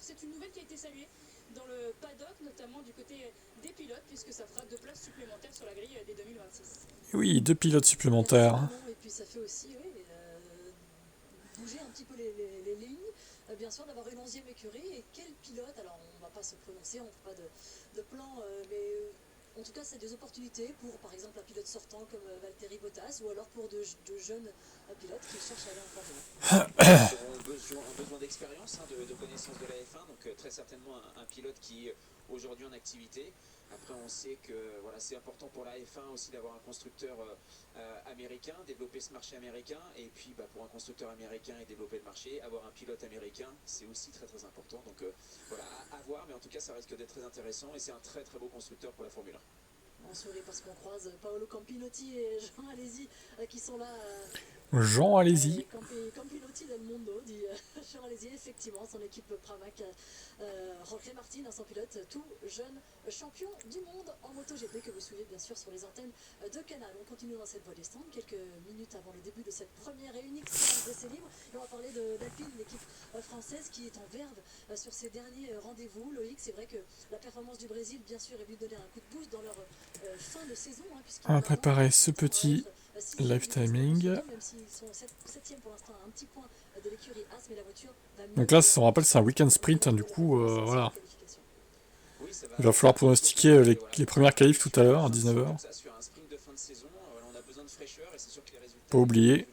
c'est une nouvelle qui a été saluée dans le paddock, notamment du côté des pilotes, puisque ça fera 2 places supplémentaires sur la grille dès 2026. Oui, 2 pilotes supplémentaires. Et puis ça fait aussi bouger un petit peu les lignes, bien sûr, d'avoir une 11e écurie. Et quel pilote, alors on ne va pas se prononcer, on ne fait pas de plan, mais en tout cas c'est des opportunités pour par exemple un pilote sortant comme Valtteri Bottas, ou alors pour de jeunes pilotes qui cherchent à aller en Formule 1. Ils auront un besoin d'expérience, de connaissance de la F1, donc très certainement un pilote qui est aujourd'hui en activité. Après, on sait que voilà, c'est important pour la F1 aussi d'avoir un constructeur américain, développer ce marché américain. Et puis, pour un constructeur américain et développer le marché, avoir un pilote américain, c'est aussi très très important. Donc voilà, à voir, mais en tout cas, ça risque d'être très intéressant. Et c'est un très très beau constructeur pour la Formule 1. On sourit parce qu'on croise Paolo Campinotti et Jean Alesi qui sont là. Jean, allez-y. Campinotti del Mondo, dit Jean Alesi, effectivement, son équipe Pramac. Jorge Martin, son pilote, tout jeune champion du monde en MotoGP, que vous suivez bien sûr sur les antennes de Canal. On continue dans cette voie des stands, quelques minutes avant le début de cette première et unique séance d'essais libres. Et on va parler d'Alpine, l'équipe française qui est en verve sur ses derniers rendez-vous. Loïc, c'est vrai que la performance du Brésil, bien sûr, est venue donner un coup de boost dans leur fin de saison. On va préparer ce petit live timing. Donc là, on rappelle, c'est un week-end sprint, hein, du coup, voilà. Il va falloir pronostiquer les premières qualifs tout à l'heure, à 19h. Pas oublier.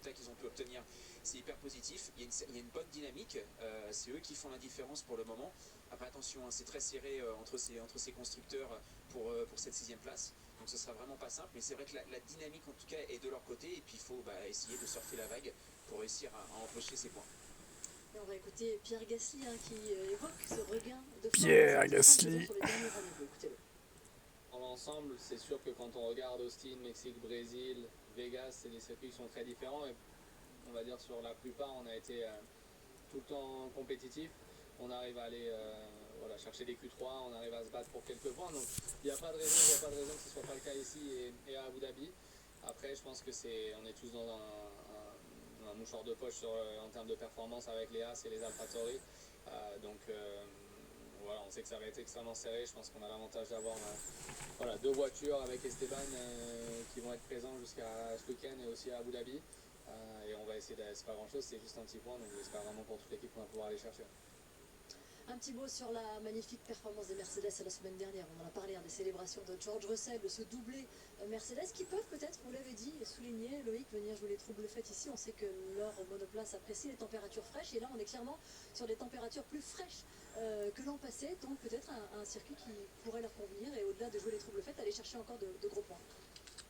C'est hyper positif, il y a une bonne dynamique, c'est eux qui font la différence pour le moment. Après attention, hein, c'est très serré entre ces constructeurs pour cette 6e place. Donc ce sera vraiment pas simple, mais c'est vrai que la dynamique en tout cas est de leur côté, et puis il faut essayer de surfer la vague pour réussir à empocher ses points. Et on va écouter Pierre Gasly qui évoque ce regain de Pierre Gasly. Dans l'ensemble, c'est sûr que quand on regarde Austin, Mexique, Brésil, Vegas, c'est des circuits qui sont très différents, et on va dire sur la plupart on a été tout le temps compétitif. On arrive à aller chercher des Q3, on arrive à se battre pour quelques points. Donc il n'y a pas de raison, que ce ne soit pas le cas ici et à Abu Dhabi. Après, je pense que on est tous dans un mouchoir de poche en termes de performance avec les As et les AlphaTauri. Voilà, on sait que ça va être extrêmement serré. Je pense qu'on a l'avantage d'avoir 2 voitures avec Esteban qui vont être présents jusqu'à ce week-end et aussi à Abu Dhabi. Et on va essayer c'est pas grand chose, c'est juste un petit point, donc j'espère vraiment pour toute l'équipe qu'on va pouvoir aller chercher. Un petit mot sur la magnifique performance des Mercedes la semaine dernière. On en a parlé, des célébrations de George Russell, de ce doublé Mercedes qui peuvent peut-être, vous l'avez dit, souligner, Loïc, venir jouer les troubles faites ici. On sait que leur monoplace apprécie les températures fraîches, et là on est clairement sur des températures plus fraîches que l'an passé, donc peut-être un circuit qui pourrait leur convenir, et au-delà de jouer les troubles faites, aller chercher encore de gros points.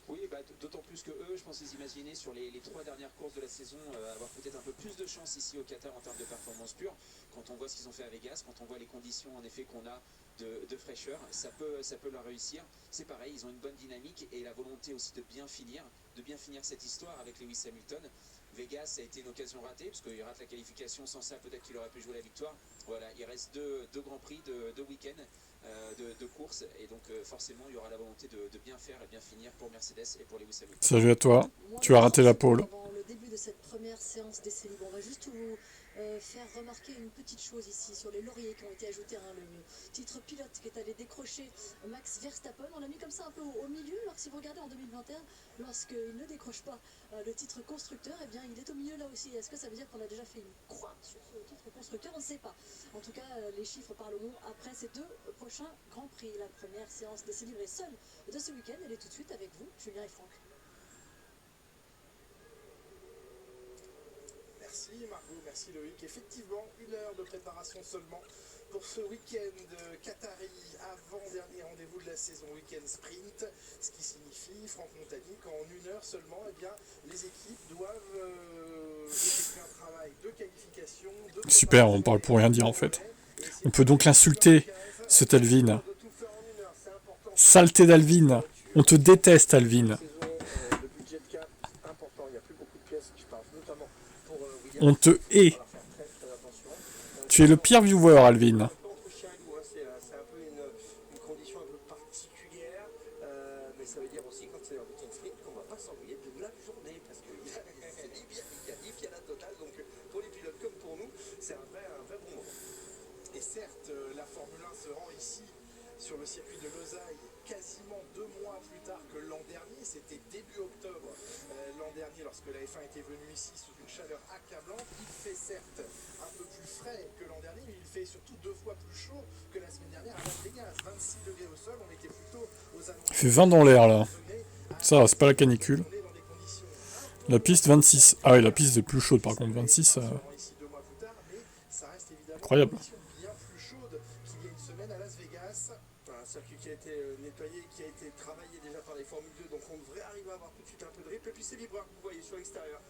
Oui, d'autant plus que eux, je pense qu'ils imaginaient sur les 3 dernières courses de la saison avoir peut-être un peu plus de chance ici au Qatar en termes de performance pure. Quand on voit ce qu'ils ont fait à Vegas, quand on voit les conditions en effet qu'on a de fraîcheur, ça peut leur réussir. C'est pareil, ils ont une bonne dynamique et la volonté aussi de bien finir cette histoire avec Lewis Hamilton. Vegas a été une occasion ratée, parce qu'il rate la qualification. Sans ça, peut-être qu'il aurait pu jouer la victoire. Voilà, il reste deux grands prix, deux week-ends de course, et donc forcément il y aura la volonté de bien faire et bien finir pour Mercedes et pour Lewis Hamilton. Salut à toi, tu as raté la pole. Avant le début de cette première séance d'essais libres, on va juste vous faire remarquer une petite chose ici sur les lauriers qui ont été ajoutés, le titre pilote qui est allé décrocher Max Verstappen. On l'a mis comme ça un peu au milieu, alors que si vous regardez en 2021, lorsqu'il ne décroche pas le titre constructeur, eh bien il est au milieu là aussi. Est-ce que ça veut dire qu'on a déjà fait une croix sur ce titre constructeur? On ne sait pas. En tout cas, les chiffres parleront après ces 2 prochains Grands Prix. La première séance d'essais libres est seule de ce week-end. Elle est tout de suite avec vous, Julien et Franck. Merci Margot, merci Loïc. Effectivement, 1 heure de préparation seulement pour ce week-end qatari, avant-dernier rendez-vous de la saison, week-end sprint, ce qui signifie, Franck Montagny, qu'en 1 heure seulement, eh bien, les équipes doivent effectuer un travail de qualification. Super, on parle pour rien dire en fait. On peut donc l'insulter, cet Alvin. Saleté d'Alvin. On te déteste, Alvin. On te hait. Tu es le pire viewer, Alvin. C'est un peu une condition un peu particulière, mais ça veut dire aussi quand c'est un week-end sprint qu'on ne va pas s'ennuyer toute la journée, parce qu'il y a ni bien ni la totale, donc pour les pilotes comme pour nous, c'est un vrai bon moment. Et certes, la Formule 1 se rend ici sur le circuit de Losail quasiment 2 mois plus tard que l'an dernier. C'était début octobre l'an dernier lorsque la F1 était venue ici sous une chaleur accablante. Il fait certes un peu plus frais que l'an dernier, mais il fait surtout 2 fois plus chaud que la semaine dernière à Las Vegas. 26 degrés au sol, on était plutôt aux alentours. Il fait 20 dans l'air là. Ça, c'est pas la canicule. La piste 26. Ah oui, la piste est plus chaude par contre. 26, incroyable. Bien plus chaude qu'il y a une semaine à Las Vegas. Un circuit qui a été nettoyé, qui a été travaillé déjà par les Formule 2, donc on devrait arriver à avoir tout de suite un peu de rip. Et puis ces vibreurs que vous voyez sur l'extérieur,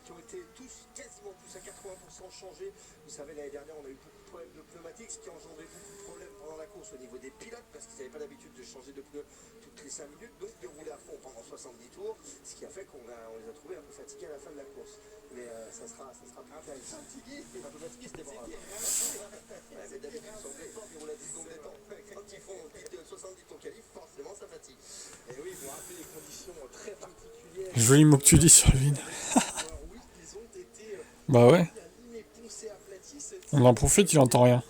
qui ont été tous, quasiment tous à 80% changés. Vous savez, l'année dernière, on a eu beaucoup de problèmes de pneumatiques, ce qui a engendré beaucoup de problèmes pendant la course au niveau des pilotes, parce qu'ils n'avaient pas l'habitude de changer de pneus toutes les 5 minutes, donc de rouler à fond pendant 70 tours, ce qui a fait qu'on les a trouvés un peu fatigués à la fin de la course. Mais ça sera plus fatigué. Un peu fatigué, c'était bon. Mais d'habitude, ils sont très forts, ils roulent à 10 secondes des temps. Quand ils font 70 tours qualif, forcément, ça fatigue. Et oui, vous vous rappelez les conditions très particulières. Joli mot que tu dis sur Alvin. Oui, ils ont été Bah ouais. poncés, aplatis. On en profite, il entend rien.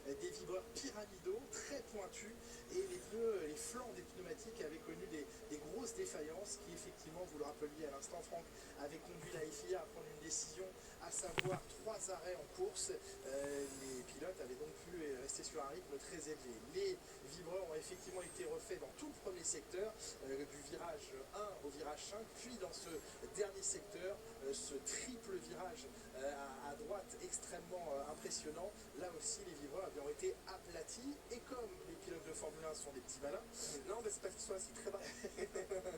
Des vibreurs pyramidaux, très pointus, et les pneus, les flancs des pneumatiques avaient connu des grosses défaillances qui, effectivement, vous le rappeliez à l'instant, Franck, avaient conduit la FIA à prendre une décision, à savoir 3 arrêts en course. Les pilotes avaient donc pu rester sur un rythme très élevé. Les vibreurs ont effectivement été refaits dans tout le premier secteur, du virage 1 au virage 5, puis dans ce dernier secteur, ce triple virage à droite extrêmement impressionnant. Là aussi, les vibreurs ont été aplatis, et comme les pilotes de Formule 1 sont des petits malins, non, mais c'est parce qu'ils sont assis très bas.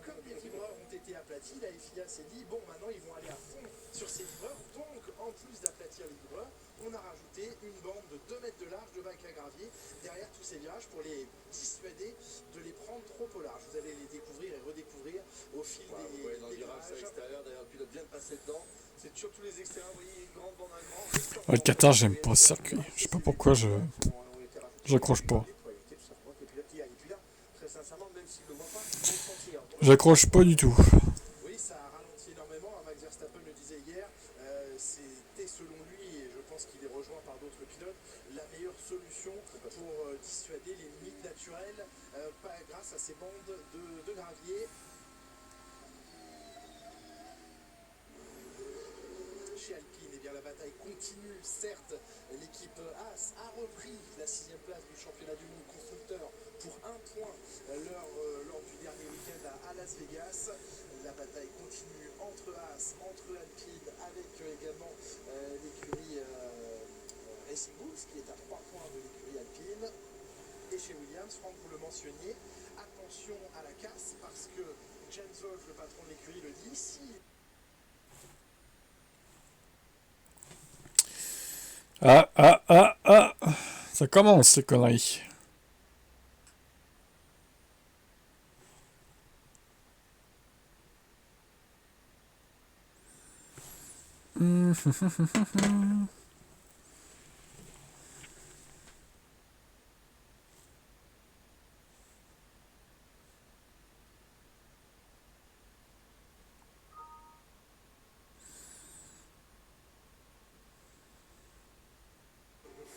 Comme les vibreurs ont été aplatis, la FIA s'est dit, bon, maintenant ils vont aller à fond sur ces vibreurs, donc en plus d'aplatir les vibreurs, on a rajouté une bande de 2 mètres de large de bac à gravier derrière tous ces virages pour les dissuader de les prendre trop au large. Vous allez les découvrir et redécouvrir au fil des virages. À l'extérieur, d'ailleurs, le pilote vient de passer dedans. C'est toujours tous les extérieurs, vous voyez, une grande bande à grand. Ouais, le Qatar, j'aime pas ce circuit. Je sais pas pourquoi j'accroche pas. J'accroche pas du tout. Oui, ça a ralenti énormément. Max Verstappen le disait hier. C'était selon lui, et je pense qu'il est rejoint par d'autres pilotes, la meilleure solution pour dissuader les limites naturelles grâce à ces bandes de gravier. Chez Alpine, eh bien, la bataille continue. Certes, l'équipe Haas a repris la 6e place du championnat du monde constructeur pour 1 point lors du dernier week-end à Las Vegas. La bataille continue entre Haas, entre Alpine, avec également l'écurie Racing Bulls, qui est à 3 points de l'écurie Alpine. Et chez Williams, Franck, vous le mentionniez, attention à la casse, parce que James Wolf, le patron de l'écurie, le dit, si... Ah. Ça commence ces conneries.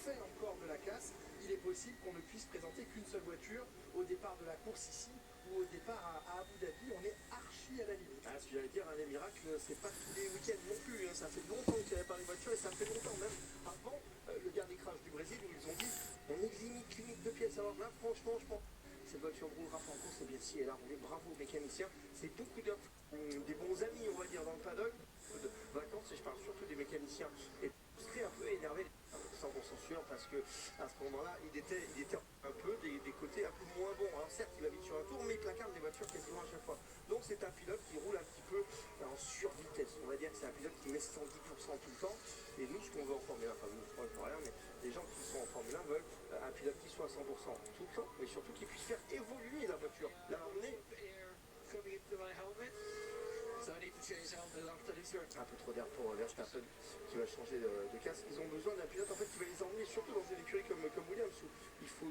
fait encore de la casse, il est possible qu'on ne puisse présenter qu'une seule voiture au départ de la course ici ou au départ à Abu Dhabi. On est archi à la limite. Ce que j'allais dire, les miracles, c'est pas tous les week-ends non plus. Ça fait longtemps qu'il n'y avait pas les voitures, et ça fait longtemps même avant le dernier crash du Brésil où ils ont dit on est limite de pièces. Alors là, franchement, je pense cette voiture roulera pas en course, c'est bien si elle a roulé. Bravo aux mécaniciens. C'est beaucoup des bons amis, on va dire, dans le paddock de vacances, et je parle surtout des mécaniciens. Et un peu énervé, 100% sûr, parce que à ce moment-là, il était un peu des côtés un peu moins bons. Alors certes, il va vite sur un tour, mais il placarde des voitures quasiment à chaque fois. Donc c'est un pilote qui roule un petit peu en survitesse. On va dire que c'est un pilote qui met 110% tout le temps. Et nous, ce qu'on veut en Formule 1, enfin nous, je crois rien, mais les gens qui sont en Formule 1 veulent un pilote qui soit à 100% tout le temps, mais surtout qui puisse faire évoluer la voiture, la ramener. Un peu trop d'air pour Verstappen qui va changer de casque. Ils ont besoin d'un pilote en fait qui va les emmener surtout dans une écurie comme Williams où il faut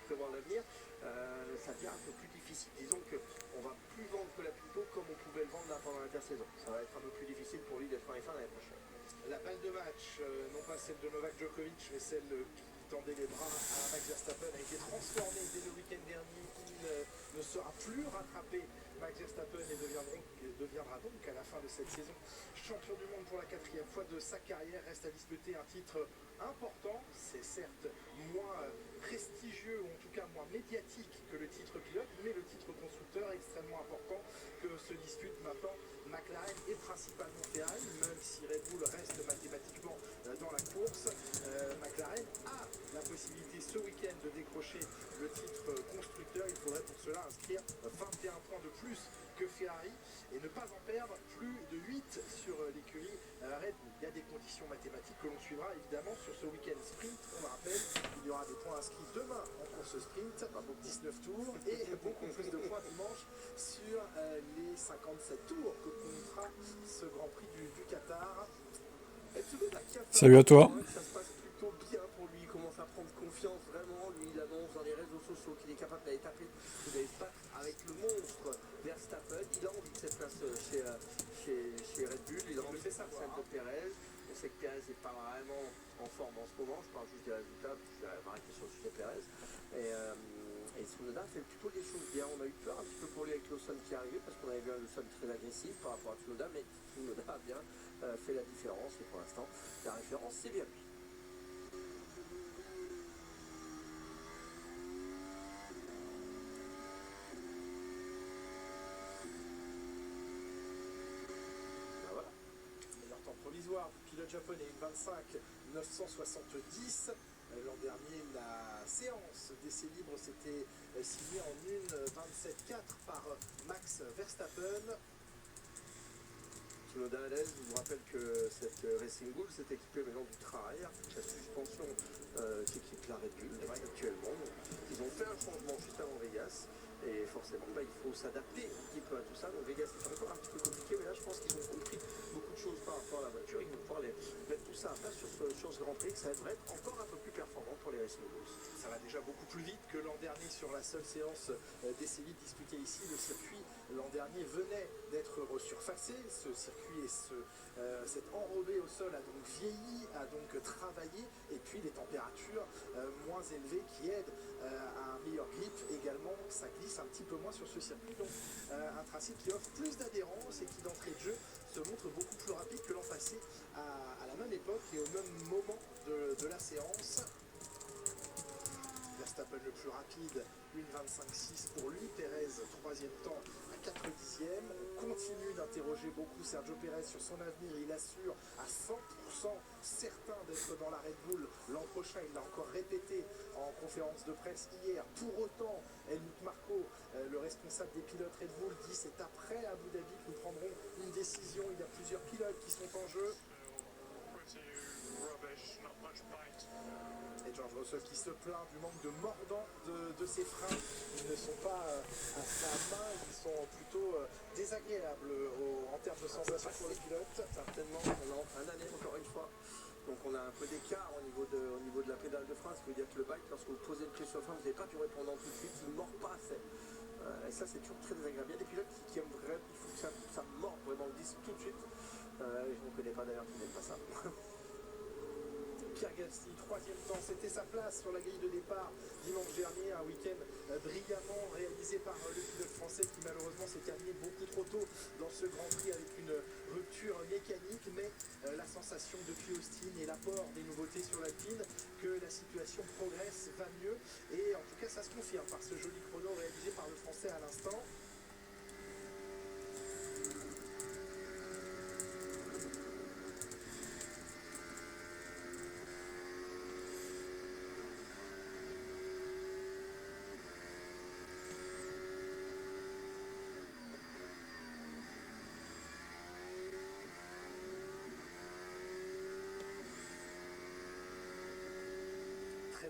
prévoir l'avenir. Ça devient un peu plus difficile. Disons qu'on va plus vendre que la Pinto comme on pouvait le vendre là pendant l'intersaison. Ça va être un peu plus difficile pour lui d'être en F1 l'année prochaine. La balle de match, non pas celle de Novak Djokovic, mais celle qui tendait les bras à Max Verstappen, a été transformée dès le week-end dernier. Il ne sera plus rattrapé. Max Verstappen et deviendra donc à la fin de cette saison champion du monde pour la 4e fois de sa carrière. Reste à disputer un titre important. C'est certes moins prestigieux, ou en tout cas moins médiatique que le titre pilote, mais le titre constructeur est extrêmement important que se dispute maintenant McLaren et principalement Ferrari, même si Red Bull reste mathématiquement dans la course. McLaren a la possibilité ce week-end de décrocher le titre constructeur. Il faudrait pour cela inscrire 21 points de plus que Ferrari et ne pas en perdre plus de 8 sur l'écurie Red Bull. Il y a des conditions mathématiques que l'on suivra évidemment sur ce week-end sprint. On le rappelle, il y aura des points inscrits demain en course sprint, 19 tours, et beaucoup plus de points dimanche sur les 57 tours que comptera ce Grand Prix du Qatar. Salut à toi. Ça se passe plutôt bien pour lui, il commence à prendre confiance vraiment. Lui, il annonce dans les réseaux sociaux qu'il est capable d'aller taper, d'aller se battre avec le monstre Verstappen. Il a envie de cette place chez Red Bull, il a envie de faire celle de Perez. On sait que Perez n'est pas vraiment en forme en ce moment, je parle juste des résultats, parce que je vais m'arrêter sur le sujet Perez. Et Tsunoda fait plutôt les choses bien. On a eu peur un petit peu pour lui avec Lawson qui est arrivé, parce qu'on avait vu un Lawson très agressif par rapport à Tsunoda, mais Tsunoda a bien fait la différence, et pour l'instant, la référence, c'est bien lui. Provisoire du pilote japonais, une 25-970. L'an dernier, la séance d'essai libre s'était signée en une 27-4 par Max Verstappen. Tsunoda à l'aise, je vous rappelle que cette Racing Bull s'est équipée maintenant du trail, la suspension qui équipe la Red Bull actuellement. Ils ont fait un changement juste avant Vegas. Et forcément, il faut s'adapter un petit peu à tout ça. Donc Vegas, c'est encore un petit peu compliqué, mais là, je pense qu'ils ont compris beaucoup de choses par rapport à la voiture. Ils vont pouvoir mettre tout ça à plat sur ce Grand Prix, que ça devrait être encore un peu plus performant pour les Racing Bulls. Ça va déjà beaucoup plus vite que l'an dernier sur la seule séance d'essai libre disputée ici. Le circuit, l'an dernier, venait d'être resurfacé. Ce circuit et cet enrobé au sol a donc vieilli, a donc travaillé. Et puis, les températures moins élevées qui aident à un meilleur grip également. Ça glisse un petit peu moins sur ce circuit. Donc, un tracé qui offre plus d'adhérence et qui, d'entrée de jeu, se montre beaucoup plus rapide que l'an passé à la même époque et au même moment de la séance. Verstappen le plus rapide, une 25-6 pour lui. Perez, troisième temps à 4/10. On continue d'interroger beaucoup Sergio Perez sur son avenir. Il assure à 100% certain d'être dans la Red Bull l'an prochain. Il l'a encore répété en conférence de presse hier. Pour autant, Helmut Marko, le responsable des pilotes Red Bull, dit c'est après Abu Dhabi que nous prendrons une décision. Il y a plusieurs pilotes qui sont en jeu. Et George Russell qui se plaint du manque de mordant de ses freins. Ils ne sont pas à sa main, ils sont plutôt désagréables en termes de sensations pour les pilotes. Certainement, pendant un année encore une fois. Donc on a un peu d'écart au niveau de la pédale de frein, ce qui veut dire que le bike, lorsque vous posez le pied sur le frein, vous n'avez pas du répondant tout de suite, il ne mord pas assez. Et ça c'est toujours très désagréable. Il y a des pilotes qui aiment vraiment, il faut que ça morde vraiment le disque tout de suite. Je ne connais pas d'ailleurs qui n'aime pas ça. Pierre Gasly, troisième temps, c'était sa place sur la grille de départ dimanche dernier, un week-end brillamment réalisé par le pilote français qui malheureusement s'est terminé beaucoup trop tôt dans ce Grand Prix avec une rupture mécanique, mais la sensation depuis Austin et l'apport des nouveautés sur l'Alpine que la situation progresse, va mieux, et en tout cas ça se confirme par ce joli chrono réalisé par le français à l'instant.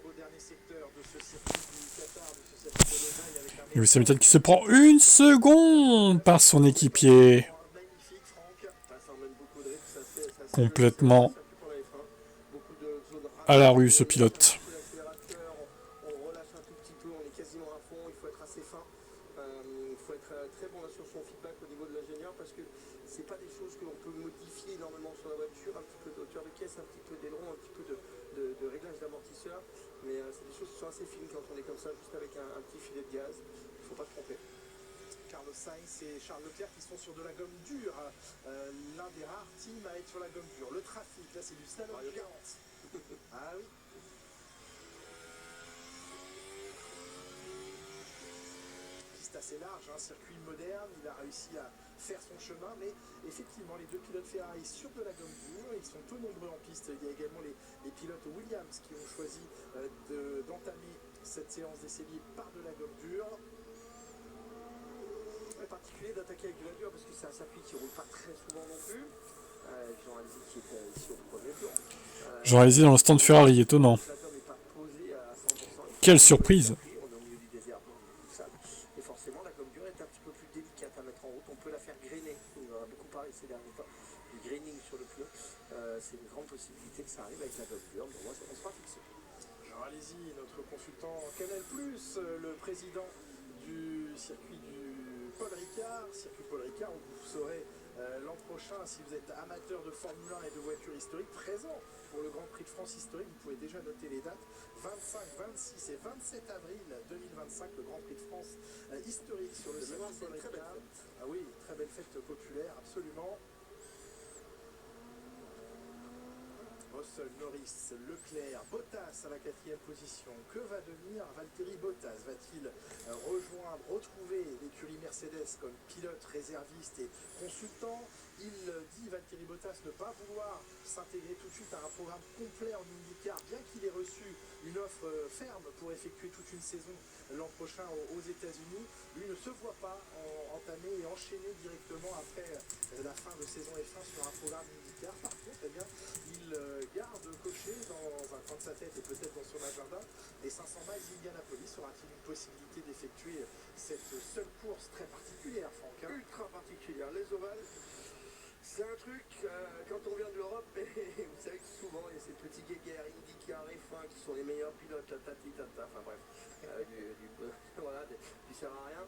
Au dernier secteur de ce circuit du Qatar, de ce circuit de Losail avec un Lewis Hamilton qui se prend une seconde par son équipier. magnifique, Franck. Ça emmène beaucoup de rythme, ça Complètement à la rue ce pilote. On relâche un tout petit peu, on est quasiment à fond, il faut être assez fin. Il faut être très bon sur son feedback au niveau de l'ingénieur parce que c'est pas des choses que l'on peut modifier énormément sur la voiture, un petit peu de hauteur de sont assez fines quand on est comme ça, juste avec un petit filet de gaz. Il ne faut pas se tromper. Carlos Sainz et Charles Leclerc qui sont sur de la gomme dure. L'un des rares teams à être sur la gomme dure. Le trafic, là c'est du slalom géant. Ah oui. Piste assez large, un circuit moderne. Il a réussi à faire son chemin, mais effectivement les deux pilotes Ferrari sur de la gomme dure. Ils sont peu nombreux en piste. Il y a également les pilotes Williams qui ont choisi d'entamer cette séance d'essai libre par de la gomme dure. C'est particulier d'attaquer avec de la dure parce que c'est un circuit qui ne roule pas très souvent non plus. Jean Alesi qui était ici au premier tour. Jean Alesi dans le stand Ferrari, étonnant. La gomme n'est pas posée à 100%. Quelle surprise! On est au milieu du désert, tout ça. Et forcément, la gomme dure est un petit peu plus délicate à mettre en route. On peut la faire grainer. On en a beaucoup parlé ces derniers temps. Du graining sur le pneu. C'est une grande possibilité que ça arrive avec la gomme dure. Mais moi, on sera fixé. Jean Alesi, notre consultant Canal+, le président du circuit du Paul Ricard, circuit Paul Ricard, où vous saurez l'an prochain, si vous êtes amateur de Formule 1 et de voitures historiques, présent pour le Grand Prix de France historique, vous pouvez déjà noter les dates, 25, 26 et 27 avril 2025, le Grand Prix de France historique sur le circuit Paul Ricard. Ah oui, très belle fête populaire, absolument. Russell, Norris, Leclerc, Bottas à la 4e position. Que va devenir Valtteri Bottas? Va-t-il retrouver l'écurie Mercedes comme pilote réserviste et consultant? Il dit, Valtteri Bottas, ne pas vouloir s'intégrer tout de suite à un programme complet en IndyCar, bien qu'il ait reçu une offre ferme pour effectuer toute une saison l'an prochain aux États-Unis. Lui ne se voit pas entamer et enchaîner directement après la fin de saison F1 sur un programme IndyCar. Par contre, eh bien, il garde coché dans un coin de sa tête et peut-être dans son agenda et 500 miles d'Indianapolis. Aura-t-il une possibilité d'effectuer cette seule course très particulière, Franck, hein? Ultra particulière. Les ovales, c'est un truc, quand on vient de l'Europe, et vous savez que souvent il y a ces petits guéguerres IndyCar F1 qui sont les meilleurs pilotes, tatati, tata, enfin bref, voilà, du sert à rien.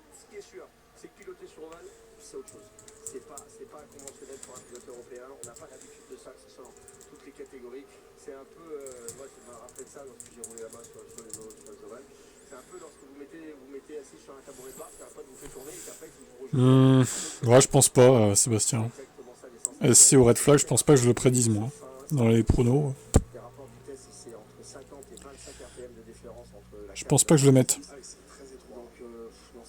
Ce qui est sûr, c'est que piloter sur ovale, c'est autre chose. C'est pas conventionnel pour un pilote européen. On n'a pas l'habitude de ça, que ce soit dans toutes les catégories. C'est un peu, moi je me rappelle ça lorsque j'ai roulé là-bas sur les ovales. C'est un peu lorsque vous mettez assis sur un tabouret de bar, c'est un peu de vous fait tourner et qu'après vous rejoignez. Ouais, je pense pas, Sébastien. SC au red flag, je pense pas que je le prédise, moi. Dans les pronos. Les rapports de vitesse, c'est entre 50 et 25 RPM de différence entre la. Je pense pas que je le mette. Ah oui, c'est très étroit. Donc, non,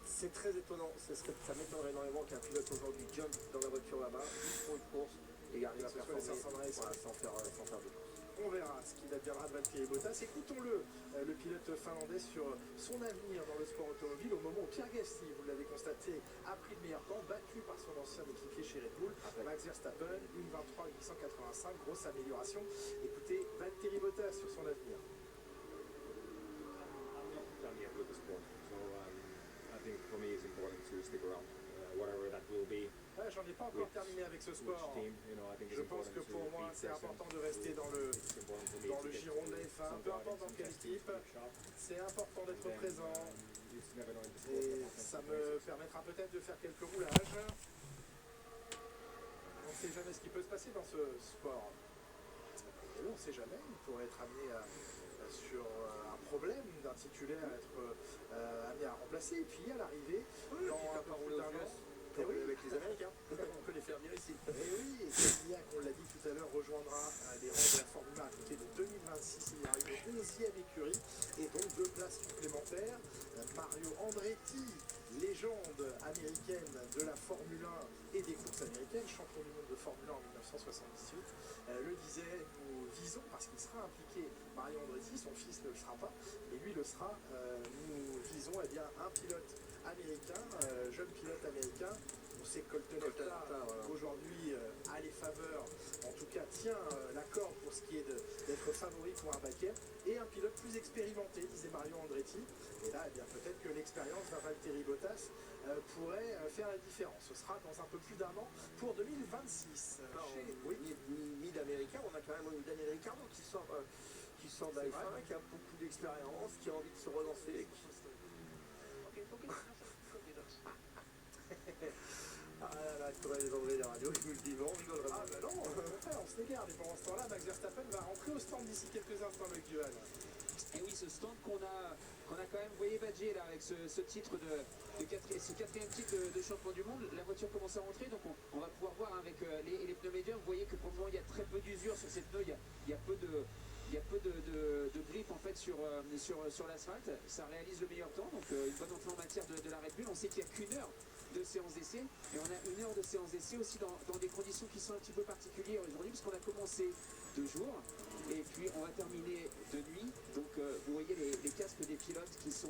c'est très étonnant. Ça m'étonnerait énormément qu'un pilote aujourd'hui jump dans la voiture là-bas, pour une course et arrive à performer sans faire de course. On verra ce qu'il adviendra de Valtteri Bottas. Écoutons-le, le pilote finlandais, sur son avenir dans le sport automobile, au moment où Pierre Gasly, vous l'avez constaté, a pris le meilleur temps, battu par son ancien équipier chez Red Bull, Max Verstappen, 1:23.885, grosse amélioration. Écoutez, Valtteri Bottas sur son avenir. Done yet with the sport, so I think for me it's important to stick around, whatever that will be. Ah, j'en ai pas encore terminé avec ce sport. Team, you know, I think Je it's pense important que pour to moi be c'est present. important de rester dans le It's important for me to get giron de la F1, some peu driving, importe dans some quelle testing, équipe, some shot. c'est important d'être Then, présent you just never know in the sport what et happens ça in me races. permettra peut-être de faire quelques roulages. On ne sait jamais ce qui peut se passer dans ce sport. Et on ne sait jamais, il pourrait être amené sur un problème d'un titulaire à être amené à remplacer et puis à l'arrivée dans un peu plus d'un an. Et oui, avec les Américains, on peut les faire venir ici. Et oui, Cagnac, on l'a dit tout à l'heure, rejoindra les rangs de la Formule 1 à compter de 2026. Il arrive au 11e écurie et donc 2 places supplémentaires. Mario Andretti, légende américaine de la Formule 1 et des courses américaines, champion du monde de Formule 1 en 1978, le disait, nous visons, parce qu'il sera impliqué, Mario Andretti, son fils ne le sera pas, mais lui le sera, nous visons eh bien, un pilote américain, jeune pilote américain. On sait que Colton Herta aujourd'hui a les faveurs, en tout cas tient la corde pour ce qui est d'être favori pour un baquet, et un pilote plus expérimenté, disait Mario Andretti. Et là, eh bien, peut-être que l'expérience d'un Valtteri Bottas pourrait faire la différence. Ce sera dans un peu plus d'un an pour 2026. Oui, mid-américain, on a quand même eu Daniel Ricciardo qui sort de la F1, qui a beaucoup d'expérience, qui a envie de se relancer. Ah là là, il faudrait les enlever les radios, je vous le dis, mais on rigolerait Ah pas. bah non, on se l'égare. Et pendant ce temps-là, Max Verstappen va rentrer au stand d'ici quelques instants avec Johan. Et oui, ce stand qu'on a quand même, vous voyez Badger là, avec ce titre ce quatrième titre de champion du monde, la voiture commence à rentrer, donc on va pouvoir voir avec les pneus médiums. Vous voyez que pour le moment il y a très peu d'usure sur ces pneus, il y a peu de grip en fait sur l'asphalte. Ça réalise le meilleur temps, donc une bonne entrée en matière de la Red Bull. On sait qu'il n'y a qu'une heure de séance d'essai, et on a une heure de séance d'essai aussi dans des conditions qui sont un petit peu particulières aujourd'hui, puisqu'on a commencé de jour, et puis on va terminer de nuit. Donc vous voyez les casques des pilotes qui sont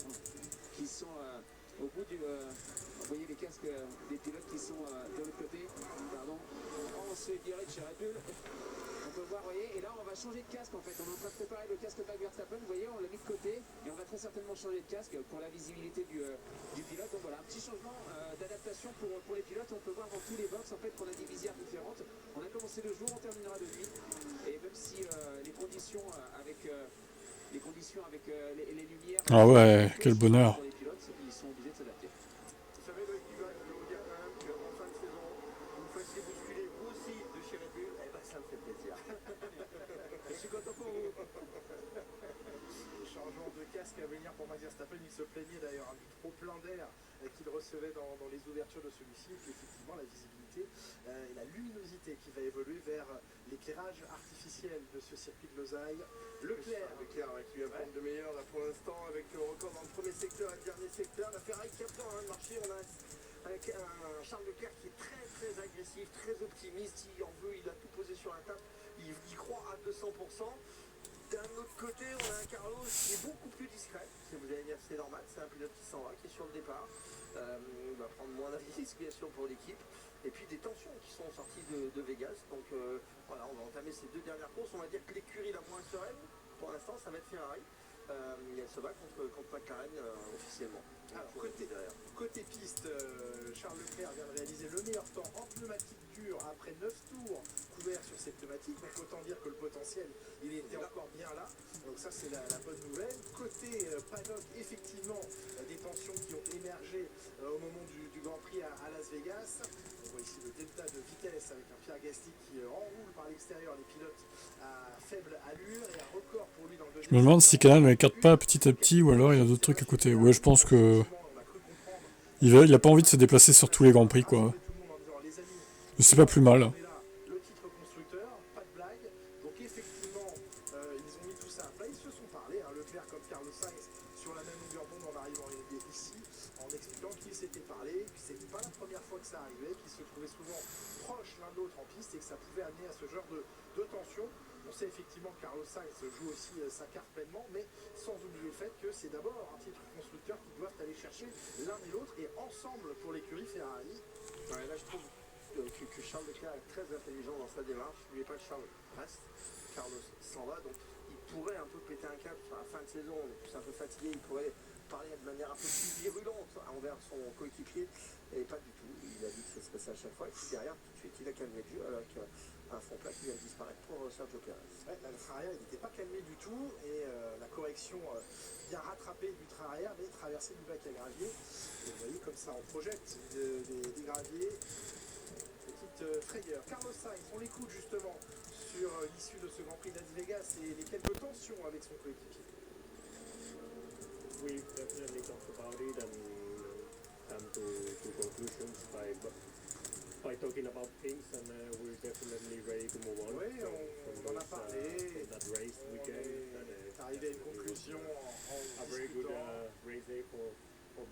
au bout du... vous voyez les casques des pilotes qui sont de l'autre côté, pardon, en se dirige chez Red Bull. On peut voir, vous voyez, et là on va changer de casque en fait. On est en train de préparer le casque Max Verstappen, vous voyez, on l'a mis de côté, et on va très certainement changer de casque pour la visibilité du pilote. Donc voilà, un petit changement d'adaptation pour les pilotes. On peut voir dans tous les box en fait qu'on a des visières différentes. On a commencé le jour, on terminera de nuit, et même si les conditions avec les lumières... Ah ouais, quel bonheur. Pour les pilotes, c'est qu'ils sont obligés de s'adapter. Vous savez, Loïc Duval, je vais vous dire quand même qu'en fin de saison, vous me fassiez bousculer vous aussi de chez Red Bull, eh ben ça me fait plaisir. Je suis content pour vous. Changement de casque à venir pour Max Verstappen. Il se plaignait d'ailleurs du trop plein d'air qu'il recevait dans les ouvertures de celui-ci. Et puis effectivement, la visibilité et la luminosité qui va évoluer vers l'éclairage artificiel de ce circuit de Losail. Leclerc Qui va prendre de meilleur là pour l'instant avec le record dans le premier secteur et le dernier secteur. La Ferrari qui a besoin de marcher. On a un Charles Leclerc qui est très très agressif, très optimiste. Il en veut, il a tout posé sur la table. Il croit à 200%. D'un autre côté, on a un Carlos qui est beaucoup plus discret. Vous allez dire c'est normal, c'est un pilote qui s'en va, qui est sur le départ. Il va prendre moins de risques bien sûr pour l'équipe. Et puis des tensions qui sont sorties de Vegas. Donc voilà, on va entamer ces deux dernières courses. On va dire que l'écurie la moins sereine, pour l'instant, ça va être Ferrari. Elle se bat contre McLaren officiellement. Alors, côté piste, Charles Leclerc vient de réaliser le meilleur temps en pneumatique dure après 9 tours couverts sur ces pneumatiques. Donc autant dire que le potentiel, il était encore bien là. Donc ça, c'est la bonne nouvelle. Côté paddock, effectivement, des tensions qui ont émergé au moment du Grand Prix à Las Vegas. On voit ici le delta de vitesse avec un Pierre Gasly qui enroule par l'extérieur les pilotes à faible allure et un record pour lui dans le deuxième. Je me demande si Canal ne l'écarte pas petit à petit ou alors il y a d'autres trucs à côté. Ouais, je pense que il a pas envie de se déplacer sur tous les grands prix quoi. Mais c'est pas plus mal. Le titre constructeur, pas de blague. Donc effectivement, ils ont mis tout ça à plat. Ils se sont parlé, Leclerc comme Carlos Sainz, sur la même longueur d'onde en arrivant ici, en expliquant qu'ils s'étaient parlé, que c'était pas la première fois que ça arrivait, qu'ils se trouvaient souvent proches l'un de l'autre en piste et que ça pouvait amener à ce genre de tension. On sait effectivement que Carlos Sainz joue aussi sa carte pleinement, mais sans oublier le fait que c'est d'abord un titre constructeur qu'ils doivent aller chercher l'un et l'autre et ensemble pour l'écurie Ferrari. Ouais, là, je trouve que Charles Leclerc est très intelligent dans sa démarche. N'oubliez pas que Charles reste, Carlos s'en va, donc il pourrait un peu péter un cap sur la fin de saison. On est tous un peu fatigué, il pourrait parler de manière un peu plus virulente envers son coéquipier, et pas du tout. Il a dit que ça se passait à chaque fois, et puis derrière, tout de suite, il a calmé le jeu avec un fond plat qui vient de disparaître pour Sergio Pérez. Ouais, là, le train arrière, il n'était pas calmé du tout, et la correction bien rattrapée du train arrière, mais traversée du bac à gravier. Et vous voyez, comme ça, on projette des graviers. Petite frayeur. Carlos Sainz, on l'écoute justement sur l'issue de ce Grand Prix de Las Vegas et les quelques tensions avec son coéquipier. We definitely talked about it and come to conclusions by talking about things, and we're definitely ready to move on. Oui, on en a parlé. That race On weekend. est arrivé à une conclusion en A very good discutant, race day for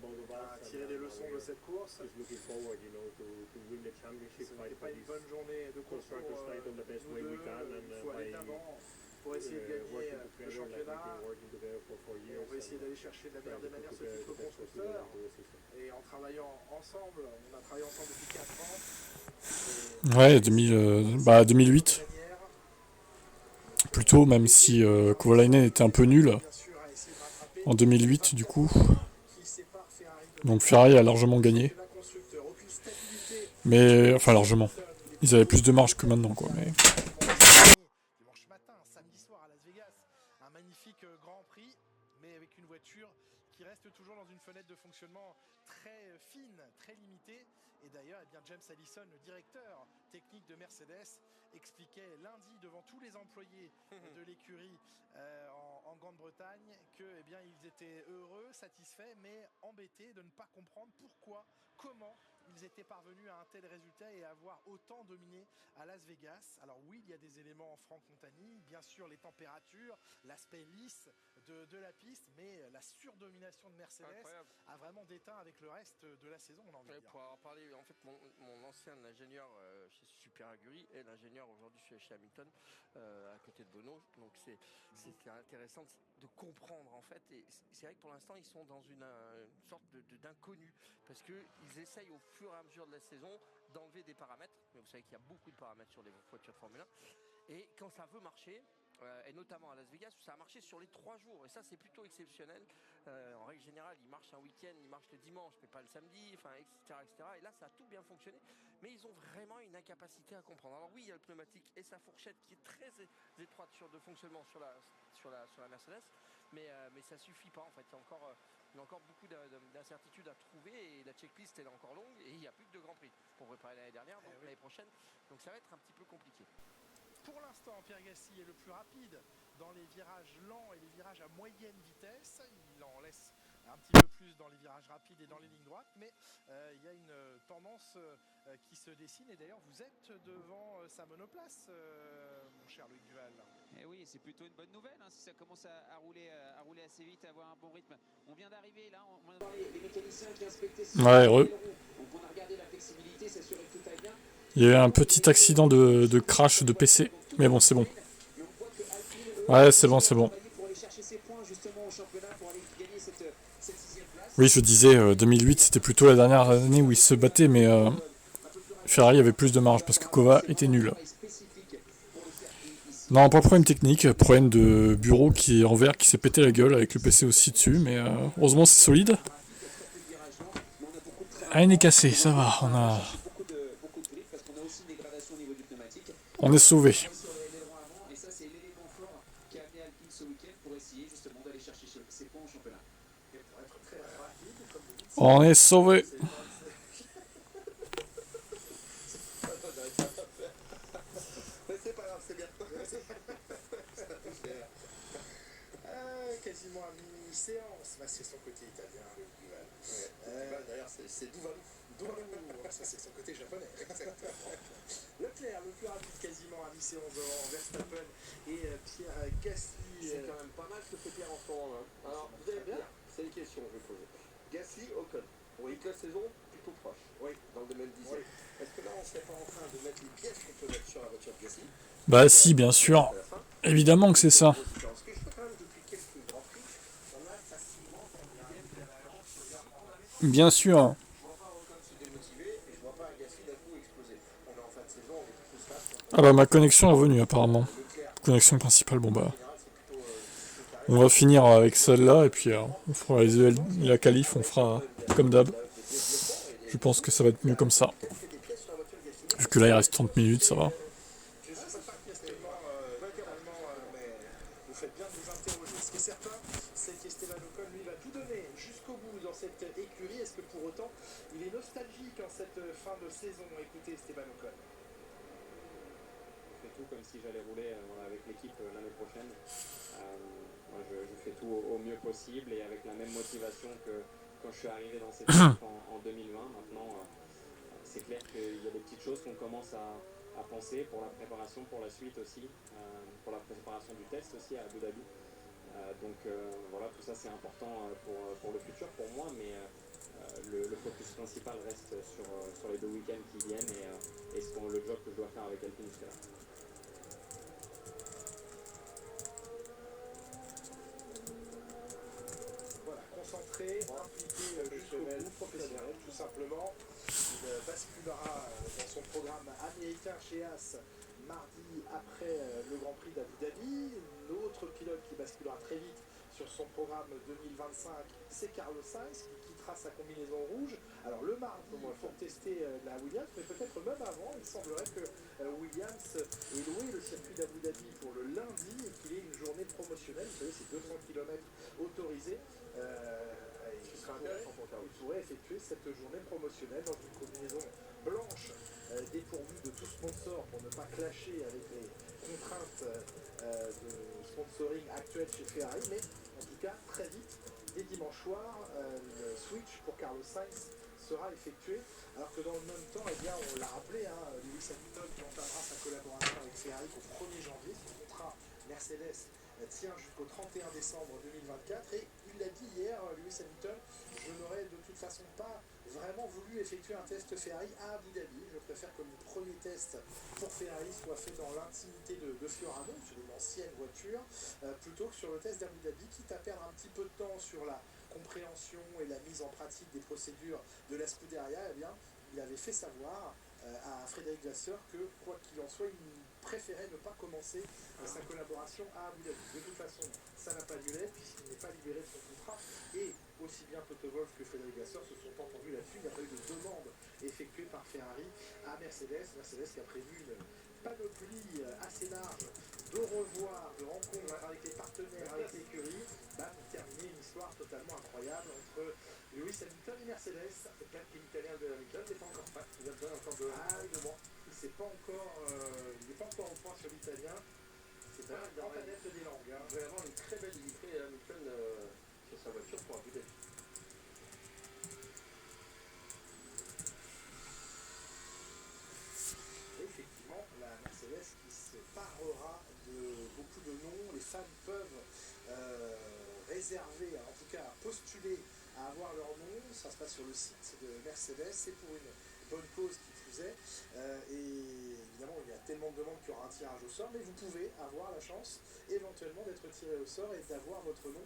both of us. à tirer des leçons de cette course. Just looking forward, to win the championship. Ce n'était pas une bonne journée de course pour nous deux. Il faut aller d'avant pour essayer de gagner le championnat. Et on va essayer d'aller chercher de la meilleure des manières ce titre constructeur. Et en travaillant ensemble, on a travaillé ensemble depuis 4 ans. Ouais, 2008. Plutôt, même si Kovalainen était un peu nul en 2008 du coup. Donc Ferrari a largement gagné. Mais, enfin largement. Ils avaient plus de marge que maintenant quoi. Mais... Dimanche matin, samedi soir à Las Vegas, un magnifique Grand Prix, mais avec une voiture qui reste toujours dans une fenêtre de fonctionnement très fine, très limitée. Et d'ailleurs, James Allison, le directeur technique de Mercedes, expliquait lundi devant tous les employés de l'écurie en Grande-Bretagne que ils étaient heureux, satisfaits, mais embêtés de ne pas comprendre comment ils étaient parvenus à un tel résultat et à avoir autant dominé à Las Vegas. Alors oui, il y a des éléments en Franck Montagny, bien sûr les températures, l'aspect lisse de la piste, mais la surdomination de Mercedes a vraiment déteint avec le reste de la saison, on a envie de dire. Pour avoir parlé, en fait, mon ancien ingénieur chez Super Aguri est l'ingénieur aujourd'hui chez Hamilton, à côté de Bono. Donc c'est intéressant de comprendre en fait. Et c'est vrai que pour l'instant ils sont dans une sorte d'inconnu parce que ils essayent au fur et à mesure de la saison d'enlever des paramètres. Mais vous savez qu'il y a beaucoup de paramètres sur les voitures de Formule 1. Et quand ça veut marcher, et notamment à Las Vegas, où ça a marché sur les 3 jours, et ça c'est plutôt exceptionnel. En règle générale, ils marchent un week-end, ils marchent le dimanche, mais pas le samedi, enfin, etc. Et là, ça a tout bien fonctionné, mais ils ont vraiment une incapacité à comprendre. Alors oui, il y a le pneumatique et sa fourchette qui est très étroite de fonctionnement sur la Mercedes, mais ça suffit pas en fait. Il y a encore beaucoup d'incertitudes à trouver et la checklist elle est encore longue et il n'y a plus que 2 Grands Prix pour préparer l'année dernière, donc l'année prochaine. Donc ça va être un petit peu compliqué. Pour l'instant, Pierre Gasly est le plus rapide dans les virages lents et les virages à moyenne vitesse. Il en laisse un petit peu plus dans les virages rapides et dans les lignes droites, mais il y a une tendance qui se dessine. Et d'ailleurs, vous êtes devant sa monoplace, mon cher Loïc Duval. Et oui, c'est plutôt une bonne nouvelle si ça commence à rouler assez vite, à avoir un bon rythme. On vient d'arriver là, on a les mécaniciens qui inspectaient. Ouais, heureux. Donc on a regardé la flexibilité, s'assurer que tout aille bien. Il y a eu un petit accident de crash de PC, mais bon, c'est bon. Ouais, c'est bon. Oui, je disais, 2008, c'était plutôt la dernière année où ils se battaient, mais Ferrari avait plus de marge parce que Kova était nul. Non, pas problème technique, problème de bureau qui est en verre, qui s'est pété la gueule avec le PC aussi dessus, mais heureusement c'est solide. Ah, il est cassé, ça va, on est sauvé. On est sauvé. C'est pas grave, c'est bien. Quasiment à mi-séance. C'est son côté italien, le Duval. D'ailleurs, c'est Douvalou. Ça, c'est son côté japonais. Leclerc, le plus rapide quasiment à mi-séance devant Verstappen et Pierre Gasly. C'est quand même pas mal ce que fait Pierre en ce moment. Alors, vous avez bien, c'est les questions que je vais poser. Gasly, Ocon. Oui, la saison plutôt proche. Oui, dans le domaine 10. Oui. Est-ce que là, on serait pas en train de mettre les pièces qu'on peut mettre sur la voiture de Gasly? Bah si, bien sûr. Évidemment que c'est ça. Parce que je crois quand même depuis quelques grands prix, on a facilement Bien sûr. je vois pas Ocon se démotiver et je vois pas Gasly d'un coup exploser. On est en fin de saison, on est tous là. Ah bah ma connexion est revenue apparemment. Connexion principale, bon bah. On va finir avec celle-là et puis on fera la qualif, on fera comme d'hab. Je pense que ça va être mieux comme ça. Vu que là il reste 30 minutes, ça va. Je ne sais pas qu'Esteban, mais vous faites bien de vous interroger. Ce qui est certain, c'est qu'Esteban Ocon, lui, va tout donner jusqu'au bout dans cette écurie. Est-ce que pour autant, il est nostalgique en cette fin de saison? Écoutez Esteban Ocon. Je fais tout comme si j'allais rouler avec l'équipe l'année prochaine. Moi, je fais tout au mieux possible et avec la même motivation que quand je suis arrivé dans cette équipe en 2020. Maintenant, c'est clair qu'il y a des petites choses qu'on commence à penser pour la préparation, pour la suite aussi, pour la préparation du test aussi à Abu Dhabi. Donc voilà, tout ça c'est important pour le futur, pour moi, mais le focus principal reste sur les 2 week-ends qui viennent et le job que je dois faire avec Alpine jusqu'à là. Voilà, concentré, impliqué jusqu'au bout, professionnel, tout simplement. Il basculera dans son programme américain chez As mardi après le Grand Prix d'Abu Dhabi. L'autre pilote qui basculera très vite sur son programme 2025, c'est Carlos Sainz qui quittera sa combinaison rouge. Alors le mardi pour tester la Williams, mais peut-être même avant, il semblerait que Williams ait loué le circuit d'Abu Dhabi pour le lundi et qu'il ait une journée promotionnelle. Vous savez, c'est 200 km autorisés. il pourrait effectuer cette journée promotionnelle dans une combinaison blanche dépourvue de tout sponsor pour ne pas clasher avec les contraintes de sponsoring actuelles chez Ferrari, mais en tout cas très vite, dès dimanche soir, le switch pour Carlos Sainz sera effectué, alors que dans le même temps, eh bien, on l'a rappelé, Lewis Hamilton qui entamera sa collaboration avec Ferrari au 1er janvier, son contrat Mercedes tient jusqu'au 31 décembre 2024, et il l'a dit hier, Lewis Hamilton, je n'aurais de toute façon pas vraiment voulu effectuer un test Ferrari à Abu Dhabi. Je préfère que mon premier test pour Ferrari soit fait dans l'intimité de Fiorano, sur une ancienne voiture, plutôt que sur le test d'Abu Dhabi, quitte à perdre un petit peu de temps sur la compréhension et la mise en pratique des procédures de la Scuderia. Eh bien, il avait fait savoir à Frédéric Vasseur que, quoi qu'il en soit, il préférait ne pas commencer sa collaboration à Abu Dhabi. De toute façon, ça n'a pas lieu d'être puisqu'il n'est pas libéré de son contrat, et aussi bien Toto Wolff que Frédéric Vasseur se sont entendus là-dessus. Il n'y a pas eu de demande effectuée par Ferrari à Mercedes qui a prévu une panoplie assez large de revoirs, de rencontres avec les partenaires, avec l'écurie, pour terminer une histoire totalement incroyable entre Lewis Hamilton et Mercedes. Peut-être que l'italien de Hamilton n'est pas encore prêt. Il a besoin encore de mois. Il n'est pas encore au point sur l'italien. C'est un campanette des langues. Il va y avoir une très belle livrée Hamilton sur sa voiture pour Abu Dhabi. Effectivement, la Mercedes qui se parera de beaucoup de noms. Les fans peuvent réserver, en tout cas postuler à avoir leur nom. Ça se passe sur le site de Mercedes. C'est pour une bonne cause qui plus est. Et évidemment, il y a tellement de demandes qu'il y aura un tirage au sort, mais vous pouvez avoir la chance éventuellement d'être tiré au sort et d'avoir votre nom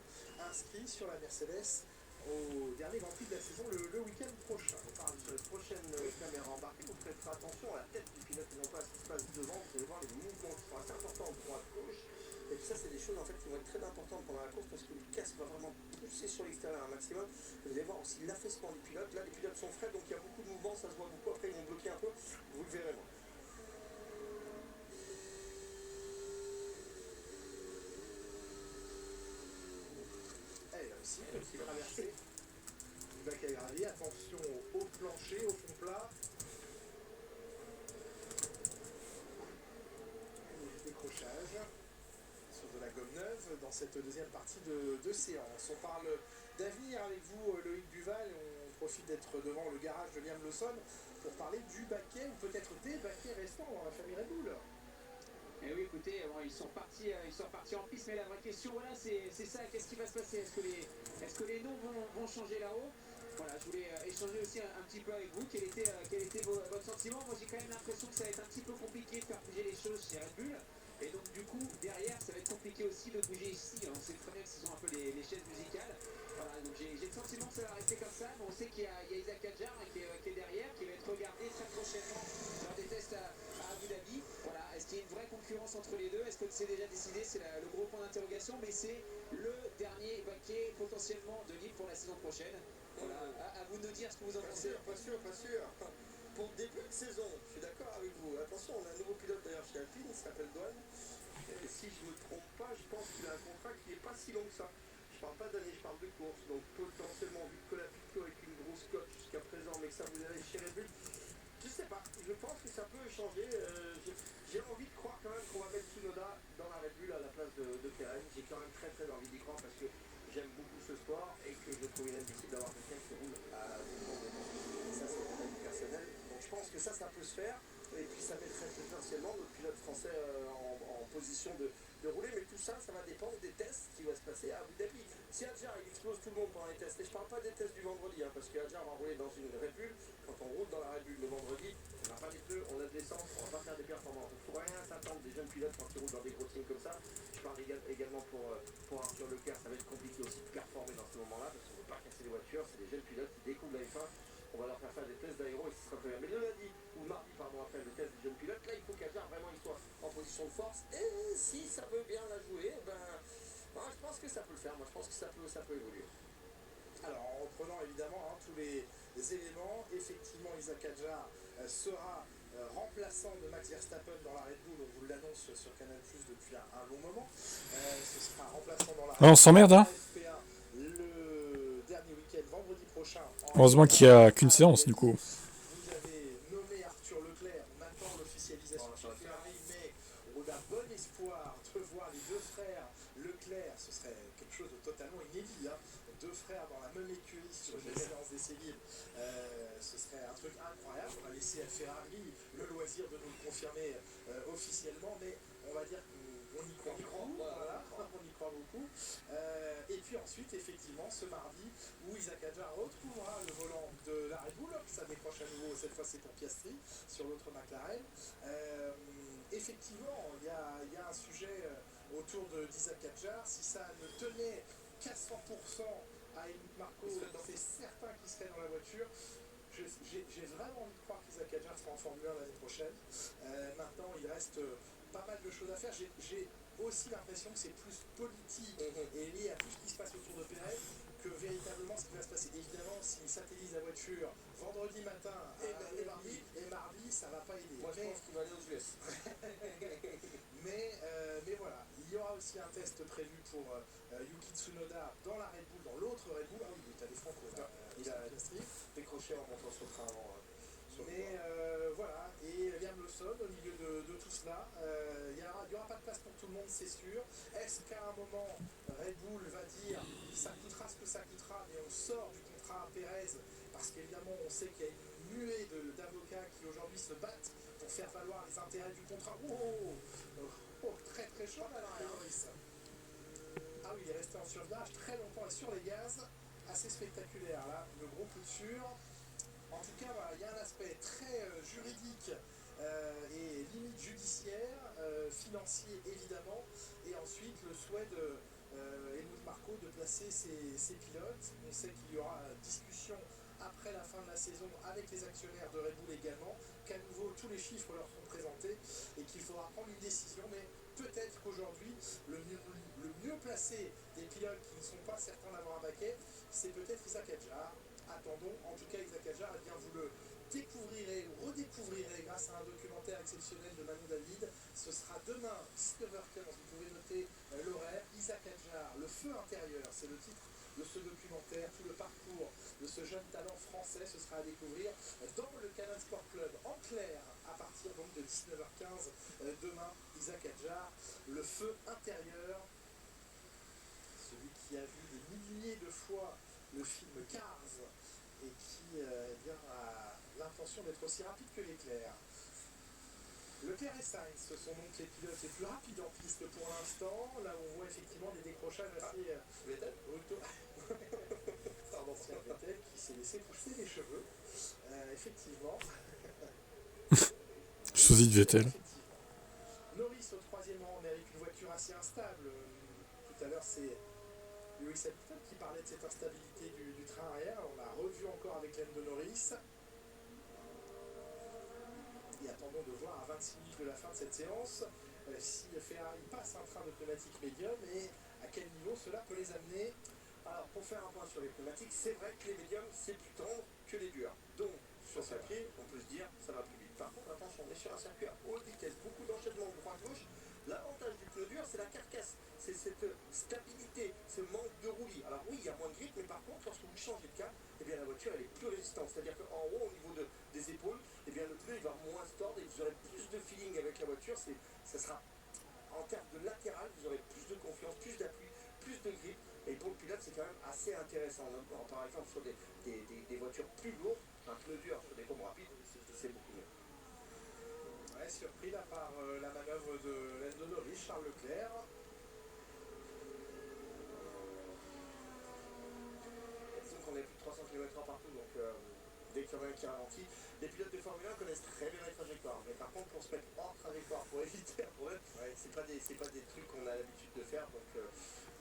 inscrit sur la Mercedes au dernier Grand Prix de la saison le week-end prochain. On parle de la prochaine caméra embarquée. Vous prêterez attention à la tête du pilote et non pas à ce qui se passe devant. Vous allez voir les mouvements qui sont assez importants droite-gauche. Et puis ça, c'est des choses en fait qui vont être très importantes pendant la course parce que le casque va vraiment pousser sur l'extérieur un maximum. Vous allez voir aussi l'affaissement des pilotes. Là, les pilotes sont frais, donc il y a beaucoup de mouvements, ça se voit beaucoup. Après, ils vont bloquer un peu. Vous le verrez. Allez, là aussi, petite traversée du bac à gravier. Attention au plancher, au fond plat. Et décrochage sur de la gomme neuve dans cette deuxième partie de séance. On parle d'avenir avec vous, Loïc Duval, et on profite d'être devant le garage de Liam Lawson pour parler du baquet, ou peut-être des baquets restants dans la famille Red Bull. Et oui, écoutez, ils sont repartis en piste, mais la vraie question, voilà, c'est ça, qu'est-ce qui va se passer? Est-ce que les noms vont changer là-haut? Voilà, je voulais échanger aussi un petit peu avec vous. Quel était votre sentiment? Moi, j'ai quand même l'impression que ça va être un petit peu compliqué de faire bouger les choses chez Red Bull. Et donc, du coup, derrière, ça va être compliqué aussi de bouger ici. On sait très bien que ce sont un peu les chaises musicales. Voilà, donc j'ai le sentiment que ça va rester comme ça. Mais on sait qu'il y a Isaac Hadjar qui est derrière, qui va être regardé très prochainement lors des tests à Abu Dhabi. Voilà, est-ce qu'il y a une vraie concurrence entre les deux? Est-ce que c'est déjà décidé? C'est le gros point d'interrogation. Mais c'est le dernier baquet potentiellement de libre pour la saison prochaine. Voilà, à vous de nous dire ce que vous en pensez. Pas sûr. Pour le début de saison, je suis d'accord avec vous. Attention, on a un nouveau pilote d'ailleurs chez Alpine, il s'appelle Douane. Et si je ne me trompe pas, je pense qu'il a un contrat qui n'est pas si long que ça. Je parle pas d'année, je parle de course. Donc potentiellement, vu que la Pico avec une grosse cote jusqu'à présent, mais que ça vous allez chez Red Bull, je sais pas. Je pense que ça peut changer. J'ai envie de croire quand même qu'on va mettre Tsunoda dans la Red Bull à la place de Perez. J'ai quand même très envie d'y croire parce que j'aime beaucoup ce sport et que je trouve inadmissible d'avoir quelqu'un qui roule à ça, c'est mon avis personnel. Donc je pense que ça peut se faire. Et puis ça mettrait potentiellement notre pilote français en position de rouler. Mais tout ça va dépendre des tests qui vont se passer à Abu Dhabi. Si Hadjar il explose tout le monde pendant les tests, et je parle pas des tests du vendredi, parce que Hadjar va rouler dans une Red Bull. Quand on roule dans la Red Bull le vendredi, on n'a pas les pneus, on a de l'essence, on va pas faire des performances. Il ne faut rien s'attendre des jeunes pilotes quand ils roulent dans des gros teams comme ça. Je parle également pour Arthur Leclerc, ça va être compliqué aussi de performer dans ce moment-là, parce qu'on ne veut pas casser les voitures, c'est des jeunes pilotes qui découvrent la F1. On va leur faire des tests d'aéro et ce sera très bien. Mais le lundi, ou mardi, après le test des jeunes pilotes, là il faut qu'Hadjar vraiment il soit en position de force. Et si ça veut bien la jouer, je pense que ça peut le faire. Moi je pense que ça peut évoluer. Alors en reprenant évidemment tous les éléments, effectivement Isaac Hadjar sera remplaçant de Max Verstappen dans la Red Bull. On vous l'annonce sur Canal+ depuis un long moment. Ce sera remplaçant dans la Red Bull. On s'emmerde, hein. FP1 le dernier week-end, vendredi prochain, Heureusement qu'il n'y a qu'une séance du coup. Vous avez nommé Arthur Leclerc, on attend l'officialisation de Ferrari, mais on a bon espoir de voir les deux frères Leclerc. Ce serait quelque chose de totalement inédit, hein. Deux frères dans la même écurie sur une séance d'essai libre. Ce serait un truc incroyable. On va laisser à Ferrari le loisir de nous le confirmer officiellement, mais on va dire qu'on y croit beaucoup. Voilà, on y croit beaucoup. Et puis ensuite, effectivement, ce mardi, où Isaac Hadjar retrouvera le volant de la Red Bull, ça décroche à nouveau, cette fois c'est pour Piastri, sur l'autre McLaren. Effectivement, il y a un sujet autour d'Isaac Hadjar. Si ça ne tenait qu'à 100% à Helmut Marko, c'est certain qu'il serait dans la voiture. J'ai vraiment envie de croire qu'Isaac Hadjar sera en Formule 1 l'année prochaine. Maintenant, il reste pas mal de choses à faire. J'ai aussi l'impression que c'est plus politique et lié à tout ce qui se passe autour de Pérez que véritablement ce qui va se passer. Évidemment, s'il satellise la voiture vendredi matin et mardi, ça va pas aider. Moi, je pense qu'il va aller aux US. mais voilà, il y aura aussi un test prévu pour Yuki Tsunoda dans la Red Bull, dans l'autre Red Bull. Ah oui, tu as des Franco, il a décroché en montant sur le train avant. Mais voilà, et Liam Lawson au milieu de tout cela, il n'y aura pas de place pour tout le monde, c'est sûr. Est-ce qu'à un moment, Red Bull va dire ça coûtera ce que ça coûtera, mais on sort du contrat à Pérez, parce qu'évidemment on sait qu'il y a une nuée d'avocats qui aujourd'hui se battent pour faire valoir les intérêts du contrat. Très très chaud là, Norris. Ah oui, il est resté en survirage très longtemps et sur les gaz, assez spectaculaire là, le gros coup de sûr. En tout cas, voilà, il y a un aspect très juridique et limite judiciaire, financier évidemment, et ensuite le souhait de Helmut Marko de placer ses pilotes. On sait qu'il y aura discussion après la fin de la saison avec les actionnaires de Red Bull également, qu'à nouveau tous les chiffres leur sont présentés et qu'il faudra prendre une décision, mais peut-être qu'aujourd'hui le mieux placé des pilotes qui ne sont pas certains d'avoir un baquet, c'est peut-être Isaac Hadjar. Attendons, en tout cas Isaac Hadjar, eh bien vous le découvrirez ou redécouvrirez grâce à un documentaire exceptionnel de Manu David. Ce sera demain 19h15, vous pouvez noter l'horaire. Isaac Hadjar, le feu intérieur, c'est le titre de ce documentaire, tout le parcours de ce jeune talent français, ce sera à découvrir dans le Canal Sport Club en clair à partir donc de 19h15 demain. Isaac Hadjar, le feu intérieur, celui qui a vu des milliers de fois le film Cars et qui eh bien, a l'intention d'être aussi rapide que l'éclair. Leclerc et Sainz, ce sont donc les pilotes les plus rapides en piste pour l'instant. Là, on voit effectivement des décrochages assez auto. Pardon, c'est Vettel qui s'est laissé pousser les cheveux. Effectivement. Sosie de Vettel. Norris au troisième rang, mais avec une voiture assez instable. Tout à l'heure, c'est Lewis Hamilton qui parlait de cette instabilité du train arrière. On l'a revu encore avec l'aide de Norris. Et attendons de voir à 26 minutes de la fin de cette séance si Ferrari passe un train de pneumatique médium et à quel niveau cela peut les amener. Alors, pour faire un point sur les pneumatiques, c'est vrai que les médiums, c'est plus tendre que les durs. Donc, sur circuit, on peut se dire, ça va plus vite. Par contre, attention, on est sur un circuit à haute vitesse, beaucoup d'enchaînements droite-gauche. L'avantage du pneu dur, c'est la carcasse. C'est cette stabilité, ce manque de roulis. Alors oui, il y a moins de grip, mais par contre, lorsque vous changez de cap, eh bien, la voiture, elle est plus résistante. C'est-à-dire qu'en haut, au niveau des épaules, eh bien, le pneu, il va moins se tordre et vous aurez plus de feeling avec la voiture. Ça sera, en termes de latéral, vous aurez plus de confiance, plus d'appui, plus de grip. Et pour le pilote, c'est quand même assez intéressant. Par exemple, sur des voitures plus lourdes, un pneu dur sur des pompes rapides, c'est beaucoup mieux. Ouais, surpris là par la manœuvre de Lando Norris, Charles Leclerc. Disons qu'on est plus de 300 km/h partout, donc dès qu'il y en a un qui ralentit, les pilotes de Formule 1 connaissent très bien les trajectoires. Mais par contre, pour se mettre hors trajectoire, pour éviter un problème, c'est pas des trucs qu'on a l'habitude de faire, donc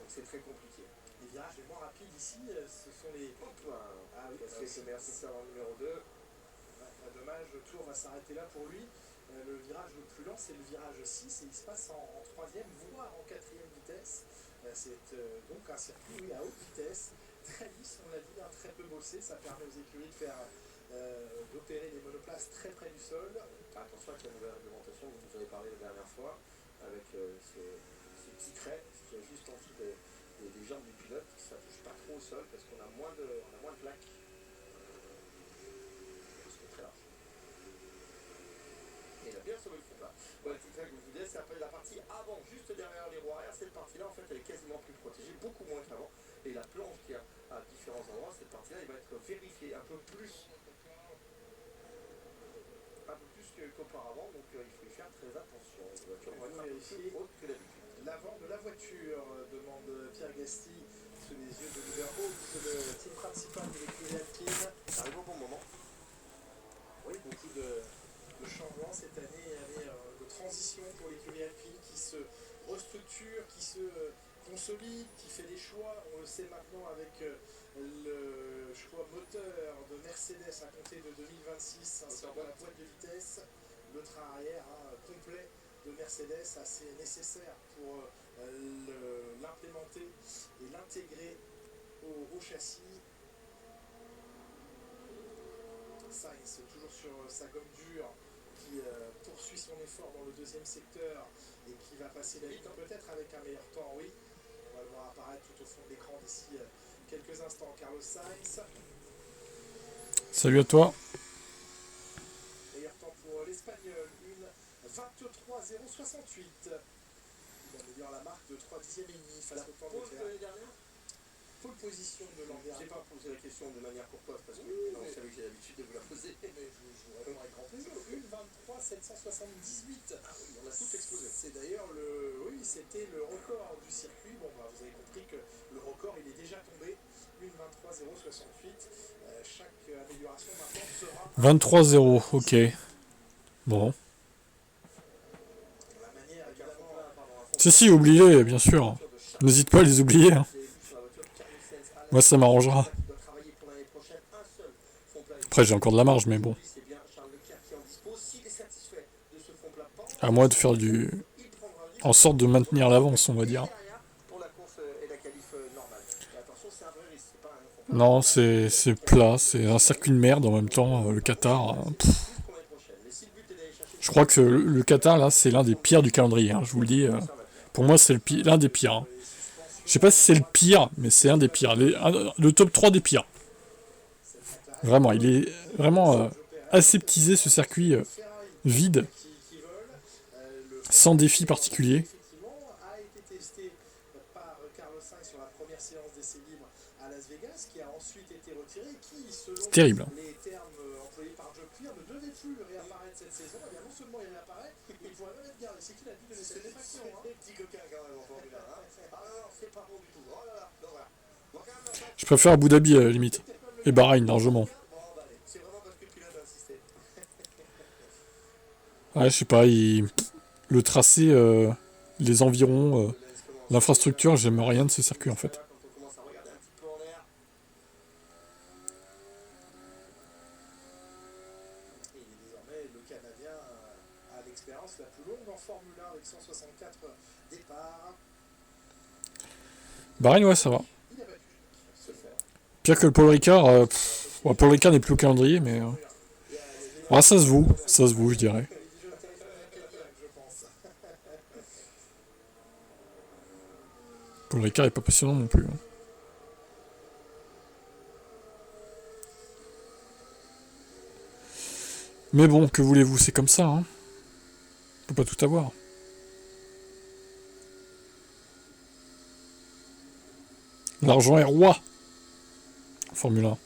c'est très compliqué. Les virages les moins rapides ici, ce sont les... Ah oui, c'est le meilleur secteur en numéro 2. Ouais, dommage, le tour va s'arrêter là pour lui. Le virage le plus lent, c'est le virage 6 et il se passe en troisième, voire en quatrième vitesse. C'est donc un circuit à haute vitesse, très lisse, on l'a dit, très peu bossé. Ça permet aux écuries de faire d'opérer des monoplaces très près du sol. Attention avec la nouvelle réglementation dont vous avez parlé la dernière fois, avec ces petits traits qui est juste en dessous des jambes du pilote, ça ne touche pas trop au sol parce qu'on a moins de plaques. Ouais, c'est ça que je vous disais, c'est un peu la partie avant, juste derrière les roues arrière. Cette partie-là, en fait, elle est quasiment plus protégée, beaucoup moins qu'avant. Et la planche qui a à différents endroits, cette partie-là, elle va être vérifiée un peu plus qu'auparavant, donc il faut y faire très attention. La voiture va être un peu plus haute que d'habitude. L'avant de la voiture, demande Pierre Gasly, sous les yeux de Liberholt, le team principal de l'écurie Alpine. Ça arrive au bon moment. Oui, beaucoup de changements cette année, de transition pour l'écurie Alpine qui se restructure, qui se consolide, qui fait des choix. On le sait maintenant avec le choix moteur de Mercedes à compter de 2026, ainsi que la boîte de vitesse, le train arrière complet de Mercedes, assez nécessaire pour l'implémenter et l'intégrer au châssis. Sainz, toujours sur sa gomme dure, qui poursuit son effort dans le deuxième secteur et qui va passer la ligne, peut-être avec un meilleur temps, oui. On va le voir apparaître tout au fond de l'écran d'ici quelques instants. Carlos Sainz. Salut à toi. Meilleur temps pour l'Espagnol, une 23,068. Il améliore la marque de 3 dixièmes et demi face au temps de Leclerc. Pole position de l'an dernier. Je n'ai pas posé la question de manière courtoise parce que vous savez que j'ai l'habitude de vous la poser. Mais je vous réponds avec grand plaisir. Une 23,778. Ah oui, on a tout explosé. C'est d'ailleurs c'était le record du circuit. Bon, bah, vous avez compris que le record il est déjà tombé. Une 23,068. Chaque amélioration maintenant sera 23-0, ok. Bon. la manière évidemment. Si, oubliez, bien sûr. N'hésite pas à les oublier. Hein. Moi, ça m'arrangera. Après, j'ai encore de la marge, mais bon. À moi de faire en sorte de maintenir l'avance, on va dire. Non, c'est plat, c'est un circuit de merde en même temps, le Qatar. Je crois que le Qatar, là, c'est l'un des pires du calendrier, hein, je vous le dis. Pour moi, c'est l'un des pires. Hein. Je sais pas si c'est le pire, mais c'est un des pires. Le top 3 des pires. Vraiment, il est vraiment aseptisé, ce circuit vide, sans défi particulier. A été testé par Carlos Sainz sur la première séance d'essai libre à Las Vegas, qui a ensuite été retiré, qui, selon C'est terrible. les termes employés par Joe Clear, ne devait plus réapparaître cette saison. Et bien non seulement il réapparaît, mais il pourrait même être gardé. C'est qui l'a dit de cette défaction, hein. Petit coquin quand même en Formule 1. Ah non, c'est pas bon du tout. Oh là là, voilà. Je préfère Abu Dhabi, limite. Et Bahreïn, largement. C'est vraiment parce que tu l'as insisté. Ouais, je sais pas, le tracé, les environs, l'infrastructure, j'aime rien de ce circuit en fait. Quand on commence à regarder un petit peu en l'air. Et il est désormais le Canadien à l'expérience la plus longue en Formule 1 avec 164 départs. Bahreïn, ouais, ça va. Il a battu se faire. Pire que le Paul Ricard. Bon, Paul Ricard n'est plus au calendrier, mais. Ouais, ça se vaut, je dirais. Je pense. Paul Ricard est pas passionnant non plus. Hein. Mais bon, que voulez-vous, c'est comme ça. Hein. On peut pas tout avoir. L'argent est roi. Formule 1.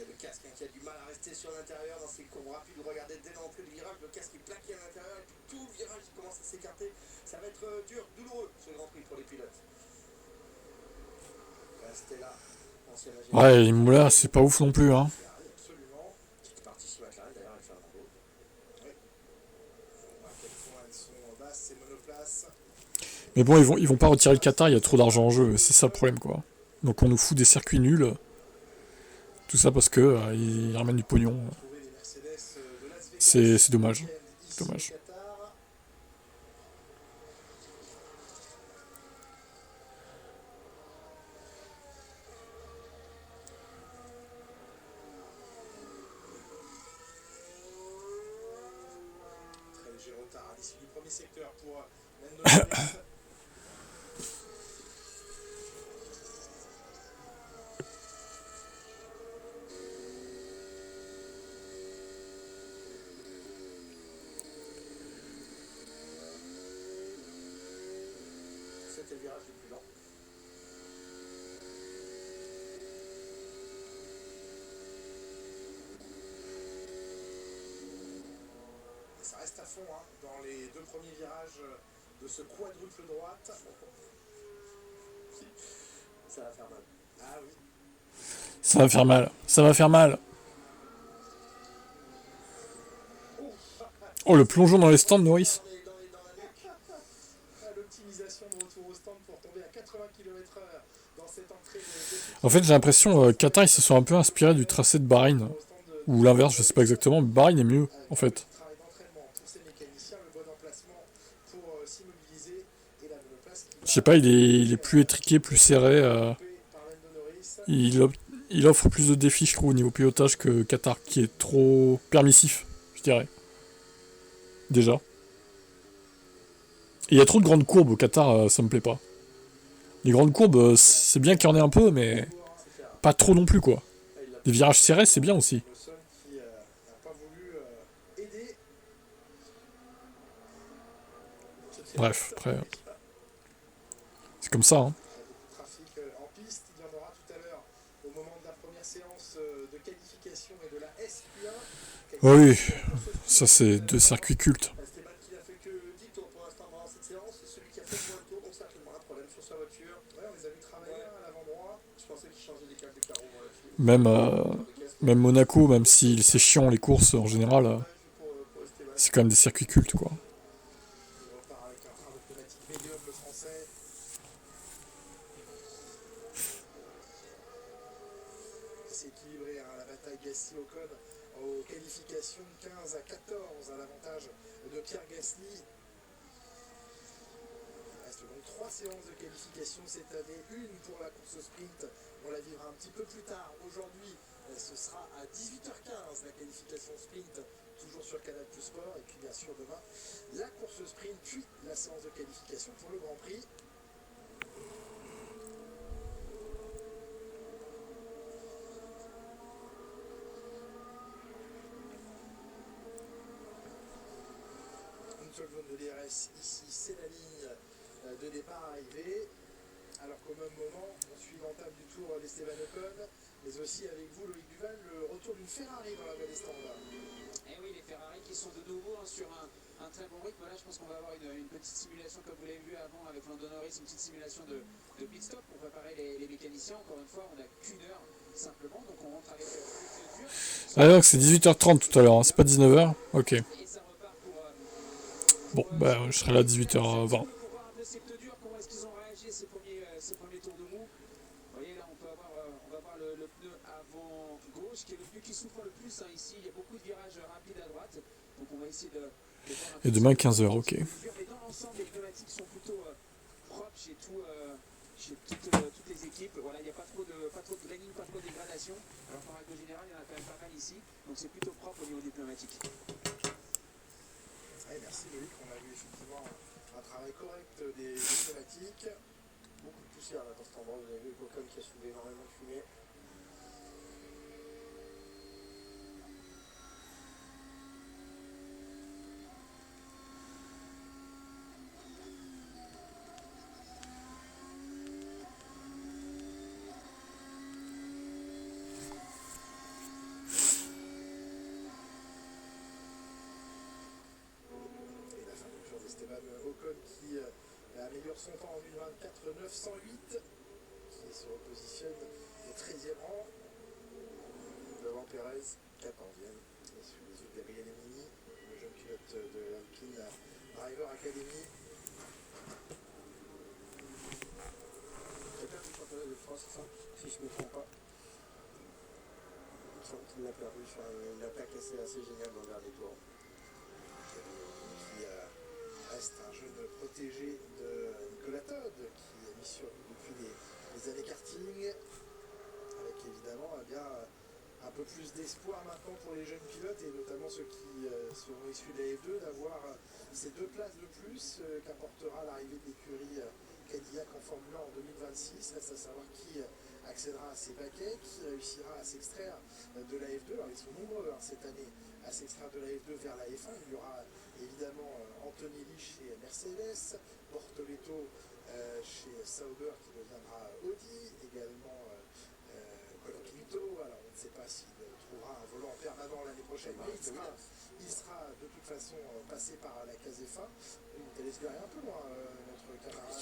Le casque qui a du mal à rester sur l'intérieur dans ces courbes rapides. Regardez, dès l'entrée du virage, le casque est plaqué à l'intérieur et puis tout le virage commence à s'écarter. Ça va être dur, douloureux ce Grand Prix pour les pilotes. Restez là. Ouais, Imola, c'est pas ouf non plus. Hein. Absolument. Petite partie chez McLaren d'ailleurs avec Fernando. Oui. On voit à quel point elles sont basses, ces monoplaces. Mais bon, ils vont pas retirer le Qatar, il y a trop d'argent en jeu, c'est ça le problème quoi. Donc on nous fout des circuits nuls. Tout ça parce que ils ramènent du pognon. C'est dommage. C'est dommage. Très léger retard à l'issue du premier secteur pour Lando Norris. c'était le virage le plus lent. Et ça reste à fond hein, dans les deux premiers virages de ce quadruple droite. Ça va faire mal. Ah oui. Ça va faire mal. Ça va faire mal. Oh, le plongeon dans les stands, Norris. L'optimisation de retour au stand pour tomber à 80 km/h dans cette entrée de... En fait, j'ai l'impression Qatar, ils se sont un peu inspirés du tracé de Bahreïn. Ou l'inverse, je sais pas exactement, mais Bahreïn est mieux, en fait. Travail d'entraînement pour ces mécaniciens, le bon emplacement pour s'immobiliser et la monoplace qui... Je sais pas, il est plus étriqué, plus serré. Il offre plus de défis, je trouve, au niveau pilotage que Qatar, qui est trop permissif, je dirais. Déjà. Et il y a trop de grandes courbes au Qatar, ça me plaît pas. Les grandes courbes, c'est bien qu'il y en ait un peu, mais pas trop non plus, quoi. Les virages serrés, c'est bien aussi. qui n'a pas voulu aider. Bref, après... c'est comme ça, hein. Trafic en piste, il y en aura tout à l'heure au moment de la première séance de qualification et de la SQ1. Oui, ça c'est deux circuits cultes. Esteban qui n'a fait que 10 tours pour l'instant dans cette séance, c'est celui qui a fait le moins de tours, donc certainement un problème sur sa voiture. Ouais, on les a vu travailler à l'avant droit. Je pensais qu'il changeait des câbles de carreau moi là-dessus. Même Monaco, même si c'est chiant les courses en général, c'est quand même des circuits cultes, quoi. Il repart avec un frein de pneumatique médium, le français. C'est équilibré, hein, la bataille Gasly-Ocon aux qualifications 15 à 14 à l'avantage de Pierre Gasly. Il reste donc 3 séances de qualification cette année, une pour la course sprint. On la vivra un petit peu plus tard. Aujourd'hui, ce sera à 18h15 la qualification sprint, toujours sur Canal+ Sport. Et puis bien sûr demain, la course sprint, puis la séance de qualification pour le Grand Prix. Une seule zone de DRS ici, c'est la ligne de départ arrivée. Alors qu'au même moment, on suit l'entame du tour d'Esteban Ocon, mais aussi avec vous, Loïc Duval, le retour d'une Ferrari dans la vallée standard. Et oui, les Ferrari qui sont de nouveau sur un très bon rythme. Là, je pense qu'on va avoir une petite simulation, comme vous l'avez vu avant avec Lando Norris, une petite simulation de pit stop pour préparer les mécaniciens. Encore une fois, on n'a qu'une heure simplement, donc on rentre avec le dur. Ah donc c'est 18h30 tout à l'heure, hein. C'est pas 19h. Ok. Et ça repart pour... Bon, bah je serai là à 18h20. Pour voir un peu ces pneus durs, comment est-ce qu'ils ont réagi à ces premiers tours de mou. Vous voyez là, on va voir le pneu avant gauche, qui est le pneu qui souffre le plus hein, ici. Il y a beaucoup de virages rapides à droite, donc on va essayer de voir un peu. Et demain 15h, ok. Mais dans l'ensemble, les pneumatiques sont plutôt propres chez toutes les équipes. Voilà, il n'y a pas trop de graining, pas trop de dégradation. Alors qu'en règle générale, il y en a quand même pas mal ici, donc c'est plutôt propre au niveau des pneumatiques. Ouais, merci Loïc, on a vu effectivement un travail correct des pneumatiques. Beaucoup de poussière là dans cet endroit, vous avez vu Ocon qui a soulevé énormément de fumée. Ocon qui améliore son temps en 2024, 908, qui se repositionne au 13e rang, devant Perez, 14e, et sous les yeux de Gabriel Emini, le jeune pilote de l'Alpine Driver Academy. Il a perdu le championnat de France, c'est ça, si je ne me trompe pas. Il me semble qu'il l'a perdu sur une attaque assez géniale dans le dernier tour. Qui reste un jeune protégé de Nicolas Todd, qui est mis sur lui depuis les années karting, avec évidemment un peu plus d'espoir maintenant pour les jeunes pilotes, et notamment ceux qui seront issus de la F2, d'avoir ces 2 places de plus qu'apportera l'arrivée de l'écurie Cadillac en Formule 1 en 2026. Reste à savoir qui accédera à ces paquets, qui réussira à s'extraire de la F2. Alors ils sont nombreux cette année à s'extraire de la F2 vers la F1. Il y aura évidemment Anthony Lee chez Mercedes, Bortoleto chez Sauber qui deviendra Audi, également Colapinto. Alors on ne sait pas s'il trouvera un volant permanent l'année prochaine, mais il sera de toute façon passé par la case F1. Il est allé se garer un peu loin, notre camarade.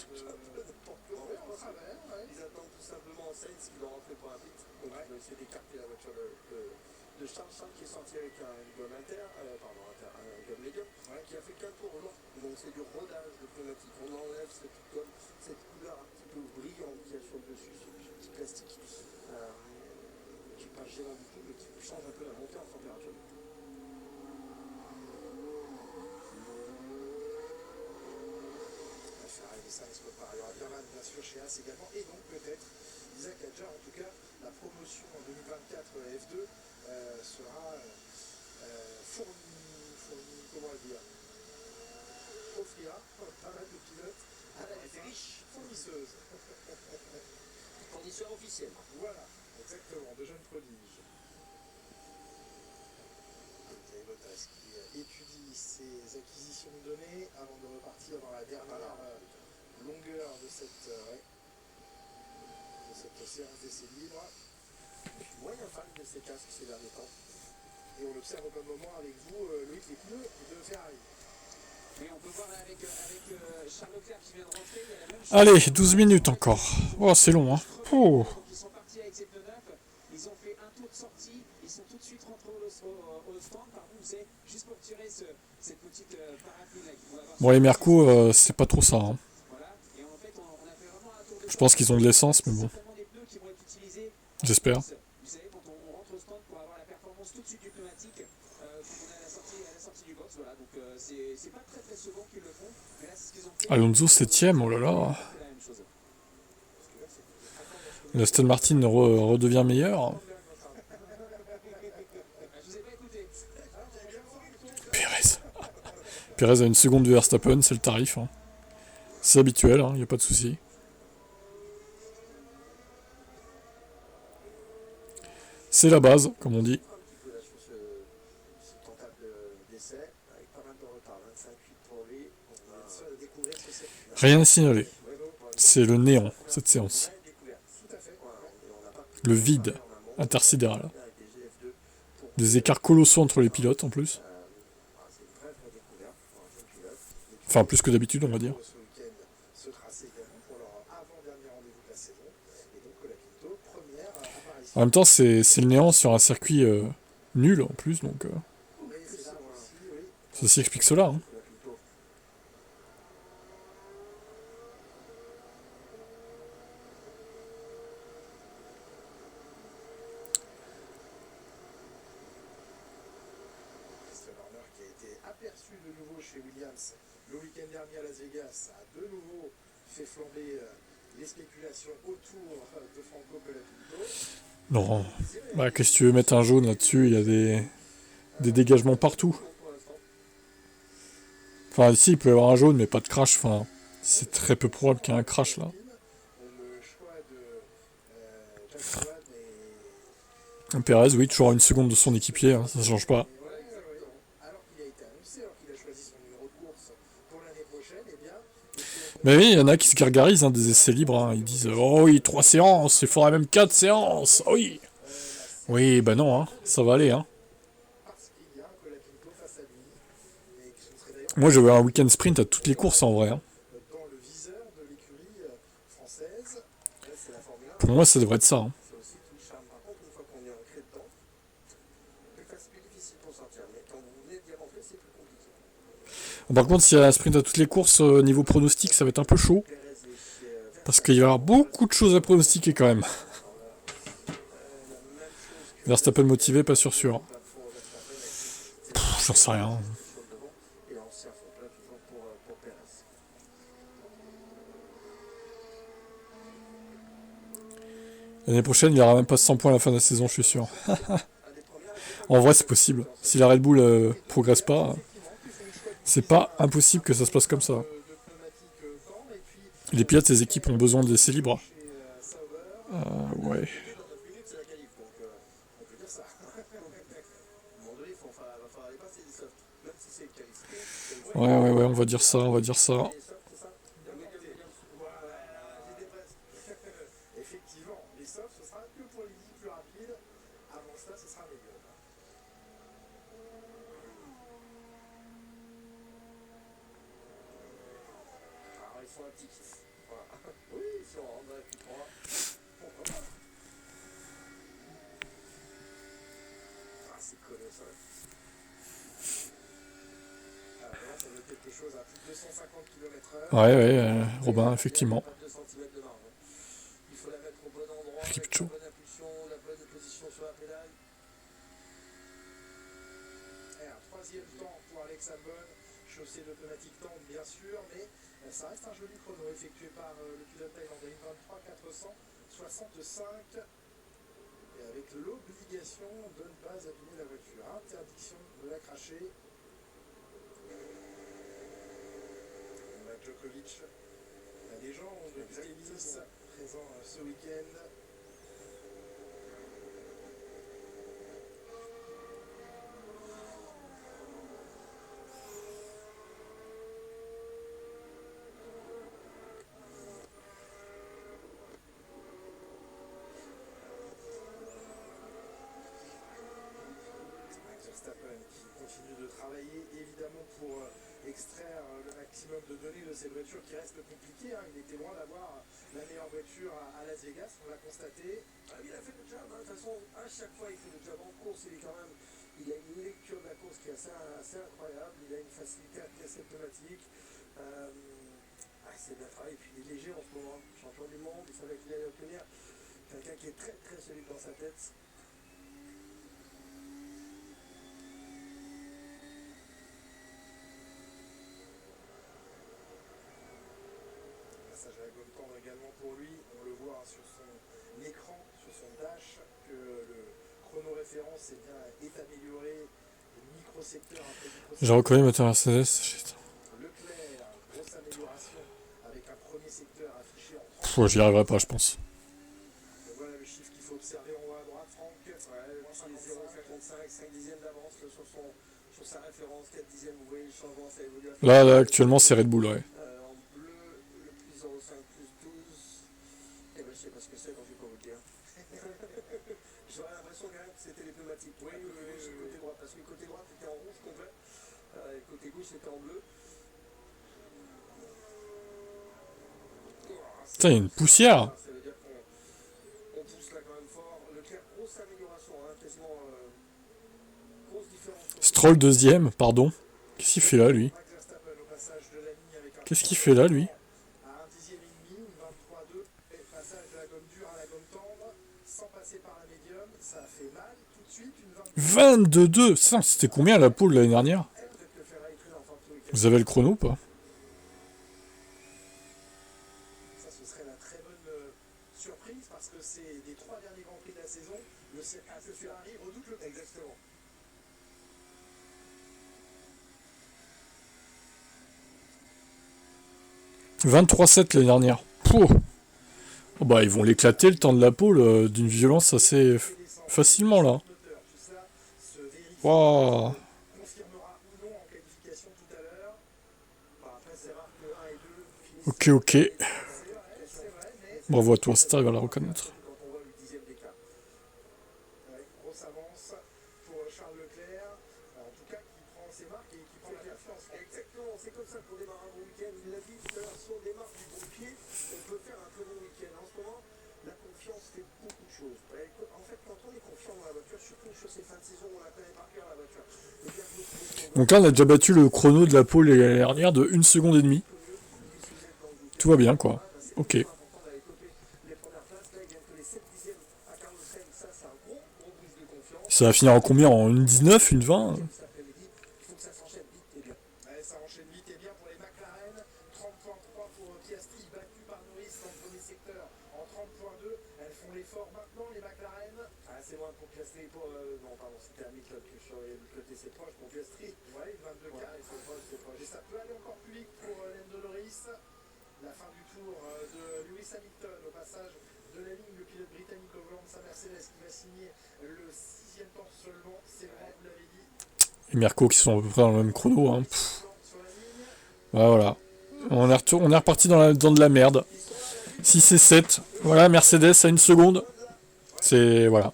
En travers, Ils attendent tout simplement Sainz qui doit rentrer pour un pit. Donc ils vont essayer d'écarter la voiture de Charles qui est sorti avec un gomme un gomme médium, qui a fait qu'un tour au long. Donc c'est du rodage de pneumatique. On enlève cette gomme, cette couleur un petit peu brillante qu'il y a sur le dessus, ce petit plastique qui n'est pas gênant du tout, mais qui change un peu la montée en température. Ferrari et Sainz préparent. Il y aura Birman bien sûr chez As également, et donc peut-être Isaac Adjar, en tout cas la promotion en 2024 F2 sera fournie, comment dire, offrira pas mal de pilotes à la riche fournisseuse. Fournisseur officiel. Voilà, exactement, de jeunes prodiges. Valtteri Bottas qui étudie ses acquisitions de données avant de repartir dans la dernière longueur de cette séance d'essai libre. Je suis moyen fan de ces casques ces derniers temps. Et on observe au même moment avec vous, Loïc, les pneus de Ferrari. Oui, on peut voir là avec Charles Leclerc qui vient de rentrer, il y a la même chose. Allez, 12 minutes encore. Oh, c'est long, hein. Oh. Donc ils sont partis avec ces pneus neufs, ils ont fait un tour de sortie, ils sont tout de suite rentrés au stand, pardon, c'est juste pour tirer cette petite paraffine là qu'il faut avoir. Bon, les Merco, c'est pas trop ça, hein. Voilà, et en fait on a fait vraiment un tour de Je pense qu'ils ont de l'essence, mais bon. certainement des pneus qui vont être utilisés. J'espère. Vous savez, quand on rentre au stand pour avoir la performance tout de suite du pneumatique, quand on est à la sortie du box, voilà, donc c'est pas très souvent qu'ils le font, mais là c'est ce qu'ils ont fait. Alonso 7ème, oh là là. C'est la même chose. L'Aston Martin redevient meilleur. Je vous ai pas écouté. Pérez. Pérez a une seconde de Verstappen, c'est le tarif, hein. C'est habituel, il n'y a pas de souci. C'est la base, comme on dit. Ce tentable d'essai, avec pas mal de retard, 25-8 pour lui. On va seul à découvrir ce circuit. Rien à signaler. C'est le néant, cette séance. Le vide intersidéral. Des écarts colossaux entre les pilotes, en plus. Enfin, plus que d'habitude, on va dire. Ce week-end, ce tracé également pour leur avant-dernier rendez-vous de la saison. Et donc Colapinto, première apparition. En même temps, c'est le néant sur un circuit nul, en plus, donc... Oui, c'est ça aussi, oui. Ceci explique cela, hein. Christian Horner qui a été aperçu de nouveau chez Williams le week-end dernier à Las Vegas a de nouveau fait flamber les spéculations autour de Franco Colapinto. Non. Bah, qu'est-ce que tu veux mettre un jaune là-dessus? Il y a des dégagements partout. Enfin, ici, il peut y avoir un jaune, mais pas de crash. Enfin, c'est très peu probable qu'il y ait un crash, là. Le choix de Jack Swan et... Pérez, oui, toujours à une seconde de son équipier, hein, ça change pas. Alors qu'il a été annoncé, alors qu'il a choisi son numéro de course pour l'année prochaine, eh bien... Mais oui, il y en a qui se gargarisent, hein, des essais libres. Hein. Ils disent « Oh oui, 3 séances, il faudrait même 4 séances, oh oui !» Oui, bah non, hein, ça va aller. Hein. Parce qu'il y a un Colapinto face à lui, et que ce serait d'ailleurs Moi, je veux un week-end sprint à toutes les courses, en vrai. Hein. dans le viseur de l'écurie française. Là, c'est la Formule 1. Pour moi, ça devrait être ça. Hein. C'est aussi tout le charme. Par contre, une fois qu'on est ancré dedans, c'est plus difficile pour sortir. Mais quand vous venez d'y rentrer, c'est plus compliqué. Par contre, s'il y a un sprint à toutes les courses, niveau pronostic, ça va être un peu chaud. Parce qu'il y aura beaucoup de choses à pronostiquer quand même. Verstappen motivé, pas sûr. J'en sais rien. Et l'ancien fond plat toujours pour Pérez. L'année prochaine, il n'y aura même pas 100 points à la fin de la saison, je suis sûr. En vrai, c'est possible. Si la Red Bull progresse pas, c'est pas impossible que ça se passe comme ça. Les pilotes, les équipes ont besoin de laisser libre. Ouais. Ouais, on va dire ça, faut un petit kit. Voilà. Oui, si on rentre dans la Q3, pourquoi pas. Ah, c'est colossal. Alors là, ça veut quelque chose à plus de 250 km/h. Ouais, Robin, effectivement. Pas 2 centimètres de marge. Il faut la mettre au bon endroit, avec la Kipcho. bonne impulsion, la bonne position sur la pédale. Et un troisième temps pour Alex Albon, chaussée de pneumatique tendre bien sûr, mais ça reste un joli chrono effectué par le pilote thaïlandais, 23 465, et avec l'obligation de ne pas abîmer la voiture, interdiction de la cracher. Novak Djokovic, la légende du tennis, présent ce week-end. Verstappen qui continue de travailler évidemment pour extraire le maximum de données de cette voiture qui reste compliquée. Hein. Il était loin d'avoir la meilleure voiture à Las Vegas, on l'a constaté. Ah, il a fait le job, hein. De toute façon, à chaque fois il fait le job en course, il a une lecture de la course qui est assez incroyable, il a une facilité à placer pneumatique. C'est bien travaillé, et puis il est léger en ce moment, champion du monde, il savait qu'il allait obtenir quelqu'un qui est très très solide dans sa tête. Passage à la gomme tendre également pour lui, on le voit sur son écran, sur son dash, que le chrono référence est amélioré, micro-secteur après micro-secteur. J'ai reconnu ma Mercedes. Shit. Leclerc, grosse amélioration avec un premier secteur affiché en 30. Pff, j'y arriverai pas, je pense. Et voilà le chiffre qu'il faut observer en haut à droite, Franck. Ouais, le petit 0,55, 5 dixièmes d'avance sur sa référence, 4 dixièmes, vous voyez le changement, ça évolue. Là, actuellement, c'est Red Bull, ouais. En bleu, le plus 0,5 plus 12. Eh ben, je sais pas ce que c'est, donc je vais pas vous le dire. J'aurais l'impression quand même que c'était les pneumatiques. Oui, côté droit, parce que le côté droit était en rouge complet, et le côté gauche était en bleu. Putain, il y a une poussière. Ça veut dire qu'on pousse là quand même fort. Leclerc, grosse amélioration, hein, quasiment grosse différence. Stroll deuxième, pardon. Qu'est-ce qu'il fait là, lui? Max Verstappen au passage de la ligne avec un Qu'est-ce qu'il fait là, lui? à 1 dixième et demi, 23,2. Et passage de la gomme dure à la gomme tendre, sans passer par la médium, ça a fait mal. Tout de suite, une 22-2. C'était combien la pole l'année dernière? Peut-être que Ferrari traîne en fin de week-end. Vous avez le chrono ou pas? Ça, ce serait la très bonne surprise parce que c'est des 3 derniers Grands Prix de la saison. Le circuit de Ferrari redoute le texte. Exactement. « 23-7 l'année dernière. Pouh. Oh bah, ils vont l'éclater le temps de la pole d'une violence assez facilement, là. Waouh. Confirmera ou non en qualification tout à l'heure. Après, c'est rare que 1 et 2 finissent. Ok, ok. C'est vrai, mais Bravo à toi, si t'arrives à la reconnaître. Quand on voit le dixième d'écart. ouais, grosse avance pour Charles Leclerc. En tout cas, qui prend ses marques et qui prend la confiance. Exactement, c'est comme ça qu'on démarre un bon week-end. Il l'a dit tout à l'heure, si on démarre du bon pied, on peut faire un très bon week-end. En ce moment, la confiance fait beaucoup de choses. En fait, quand on est confiant dans la voiture, surtout sur ces fins de saison, on la connaît par cœur la voiture. Et bien, Donc là, on a déjà battu le chrono de la pole l'année dernière de 1 seconde et demie. Tout va bien, quoi. Ok. les premières places, là, il vient que les 7 dixièmes à Carlos Sainz. Ça, c'est un gros boost de confiance. Ça va finir en combien? En 1,19, 1,20? Cet après-midi, il faut que ça s'enchaîne vite et bien. Ouais, ça enchaîne vite et bien pour les McLaren. 30.3 pour Piastri, battu par Norris dans le premier secteur en 30.2. Elles font l'effort maintenant, les McLaren. Ah, c'est loin pour Piastri. Non, pardon, c'était Hamilton que sur le côté, c'est proche pour Piastri. Ouais, 22 Ouais, k c'est proche, c'est proche. Et ça peut aller encore plus vite pour Lando Norris. La fin du tour de Lewis Hamilton au passage de la ligne. Le pilote britannique au volant de sa Mercedes qui va signer le 6e temps seulement. C'est vrai, vous l'avez dit. Et Mirko qui sont à peu près dans le même chrono. Hein. Pff. Sur la ligne. Bah, voilà. On est reparti dans de la merde. 6 et 7. Voilà, Mercedes à 1 seconde. C'est... Voilà.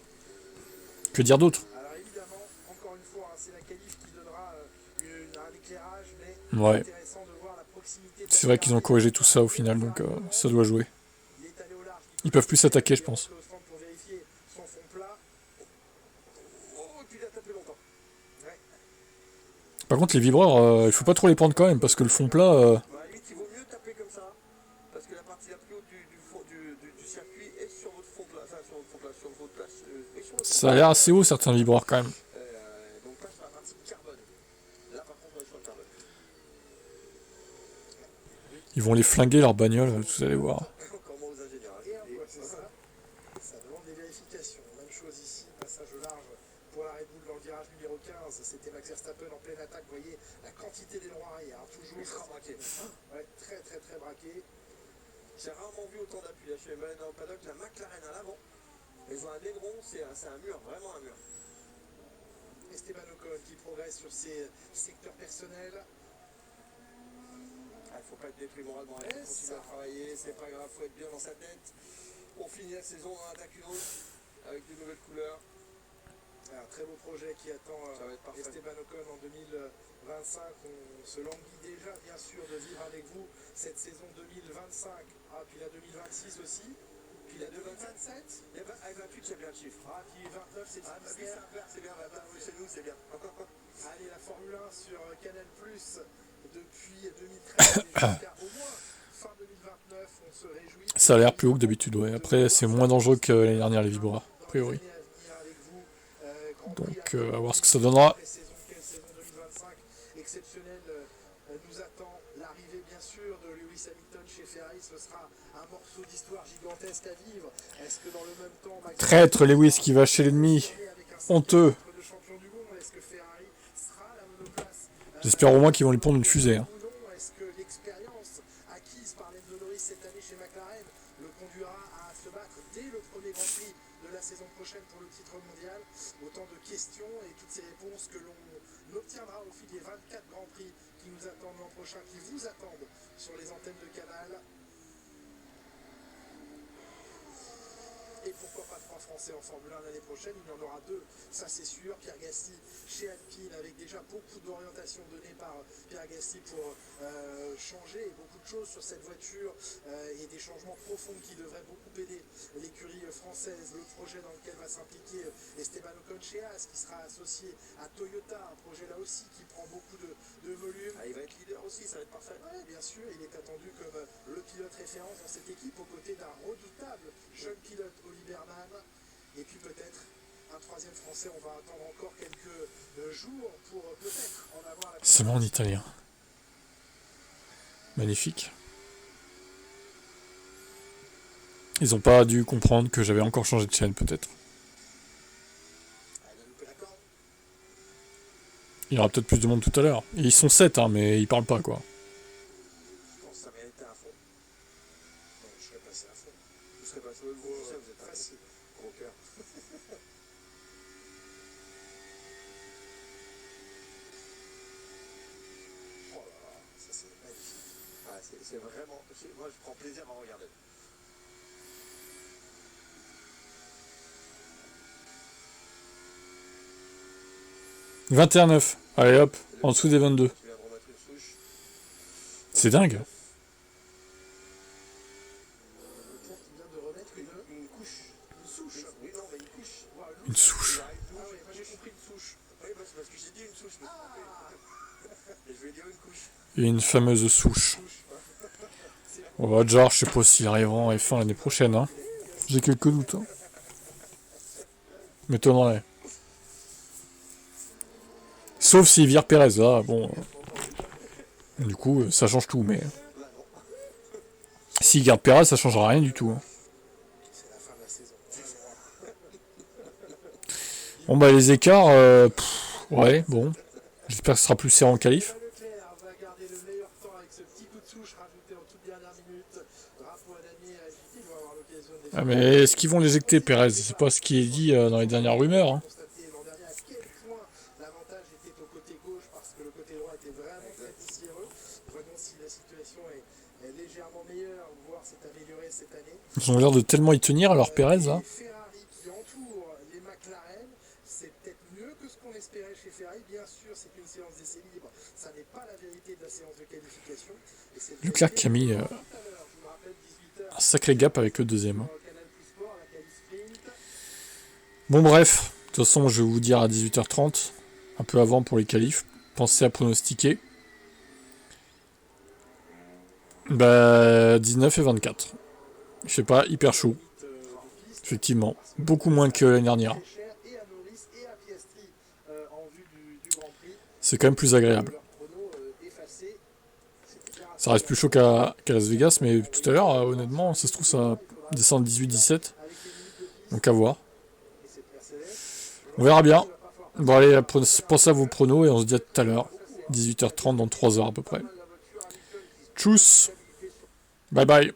Que dire d'autre? Alors évidemment, encore une fois, hein, c'est la qualif qui donnera un éclairage, mais Ouais. intéressant de voir la progression proximité. C'est vrai qu'ils ont corrigé tout ça au final, donc ça doit jouer. Il est allé au large. Ils peuvent plus s'attaquer, je pense. Pour vérifier son fond plat. Oh, et puis il a tapé longtemps. Ouais. Par contre, les vibreurs, il faut pas trop les prendre quand même, parce que le fond plat, Bah, à la limite, il vaut mieux taper comme ça. Parce que la partie la plus haute du circuit est sur votre fond plat. Enfin, sur votre fond plat, sur votre place. Et sur votre ça a l'air assez haut certains vibreurs quand même. donc pas sur la partie carbone. Là, par contre, on est sur le carbone. Ils vont les flinguer leur bagnole, vous allez voir. Comment aux ingénieurs. Et ouais, c'est ça. Ça demande des vérifications. Même chose ici, passage au large pour la Red Bull dans le virage numéro 15. C'était Max Verstappen en pleine attaque. Vous voyez la quantité d'ailerons arrière. Toujours Ultra braqué. Ouais, très très très braqué. J'ai rarement vu autant d'appui. Là, je suis dans le paddock, la McLaren à l'avant. Ils ont un aileron, c'est un mur, vraiment un mur. Esteban Ocon qui progresse sur ses secteurs personnels. Il ne faut pas être détruit moralement, il faut continuer à travailler, c'est pas grave, il faut être bien dans sa tête. On finit la saison, on en attaque une autre, avec de nouvelles couleurs. Un très beau projet qui attend Esteban Ocon en 2025. On se languit déjà, bien sûr, de vivre avec vous cette saison 2025. Ah, puis la 2026 aussi. Puis la 2027. Et bah, avec 28, c'est bien le chiffre. Ah, puis 29, c'est Ah, le oui, c'est bien, c'est nous, c'est bien. Allez, la Formule 1 sur Canal+, depuis 2013 jusqu'à au moins fin 2029, on se réjouit. Ça a l'air plus haut que d'habitude, ouais. Après, c'est moins dangereux que l'année dernière, les vibreurs, a priori. Donc, à voir ce que ça donnera. Quelle saison 2025 exceptionnelle nous attend. L'arrivée, bien sûr, de Lewis Hamilton chez Ferrari, ce sera un morceau d'histoire gigantesque à vivre. Est-ce que dans le même temps, Max Traître Lewis qui va chez l'ennemi. Honteux. de champion du monde, est-ce que Ferrari sera la monoplace J'espère au moins qu'ils vont lui prendre une fusée. Hein. ou non? Est-ce que l'expérience acquise par Lando Norris cette année chez McLaren le conduira à se battre dès le premier Grand Prix de la saison prochaine pour le titre mondial? Autant de questions et toutes ces réponses que l'on obtiendra au fil des 24 Grands Prix qui nous attendent l'an prochain, qui vous attendent sur les antennes de Canal. Et pourquoi pas 3 Français en Formule 1 l'année prochaine? Il y en aura 2, ça c'est sûr. Pierre Gasly chez Alpine, avec déjà beaucoup d'orientations données par Pierre Gasly pour changer beaucoup de choses sur cette voiture et des changements profonds qui devraient beaucoup aider l'écurie française. Le projet dans lequel va s'impliquer Esteban Ocon chez As, qui sera associé à Toyota, un projet là aussi qui prend beaucoup de volume. Ah, il va être leader aussi, ça va être parfait. Oui, bien sûr, il est attendu comme le pilote référence dans cette équipe, aux côtés d'un redoutable jeune pilote, Oli Berman, et puis peut-être un 3e Français. On va attendre encore quelques jours pour peut-être en avoir la... Seulement en italien. Magnifique. Ils ont pas dû comprendre que j'avais encore changé de chaîne, peut-être. Il y aura peut-être plus de monde tout à l'heure. Et ils sont 7, hein, mais ils parlent pas, quoi. Je pense que ça méritait un fond. Non, je serais passé à fond. Vous serez passé au fond, ça vous êtes facile. Gros cœur. Oh là là, ça c'est magnifique. Ah, c'est vraiment... Moi je prends plaisir à regarder. « 21-9. Allez hop, en dessous des 22. Tu viens de remettre une souche. C'est dingue. Leclerc qui vient de remettre Une couche. Une souche. Oui, non, mais une couche. Une souche. Ah oui, moi j'ai compris une souche. Oui, bah, c'est parce que j'ai dit une souche. Et je vais dire une couche. Et une fameuse souche. Oh, George, je sais pas s'il arrivera en F1 l'année prochaine. Hein. J'ai quelques doutes. Hein. M'étonnerait. Sauf s'il vire Perez, là, bon. Du coup, ça change tout, mais. S'il garde Perez, ça changera rien du tout. Hein. C'est la fin de la saison. Bon, bah, les écarts, ouais, bon. J'espère que ce sera plus serré en qualif. Leclerc va garder le meilleur temps avec ce petit coup de souche rajouté en toute dernière minute. Drapeau à Daniel, il va avoir l'occasion de... Ah, mais est-ce qu'ils vont l'éjecter, Perez? C'est pas ce qui est dit dans les dernières rumeurs. Hein. Constater l'an dernier à quel point l'avantage était au côté gauche parce que le côté droit était vraiment très poussiéreux. Voyons si la situation est légèrement meilleure, voire s'est améliorée cette année. Ils ont l'air de tellement y tenir, alors Perez, là. Les Ferrari qui entourent les McLaren c'est peut-être mieux que ce qu'on espérait chez Ferrari. Bien sûr, c'est une séance d'essai libre. Ça n'est pas la vérité de la séance de qualification. Leclerc qui a mis un sacré gap avec le deuxième. Bon bref, de toute façon je vais vous dire à 18h30, un peu avant pour les qualifs. Pensez à pronostiquer. 19 et 24. Il fait pas hyper chaud. Effectivement, beaucoup moins que l'année dernière. C'est quand même plus agréable. Ça reste plus chaud qu'à Las Vegas, mais tout à l'heure, honnêtement, ça se trouve, ça descend de 18-17. Donc à voir. On verra bien. Bon allez, pensez à vos pronos et on se dit à tout à l'heure. 18h30 dans 3 heures à peu près. Tchuss. Bye bye.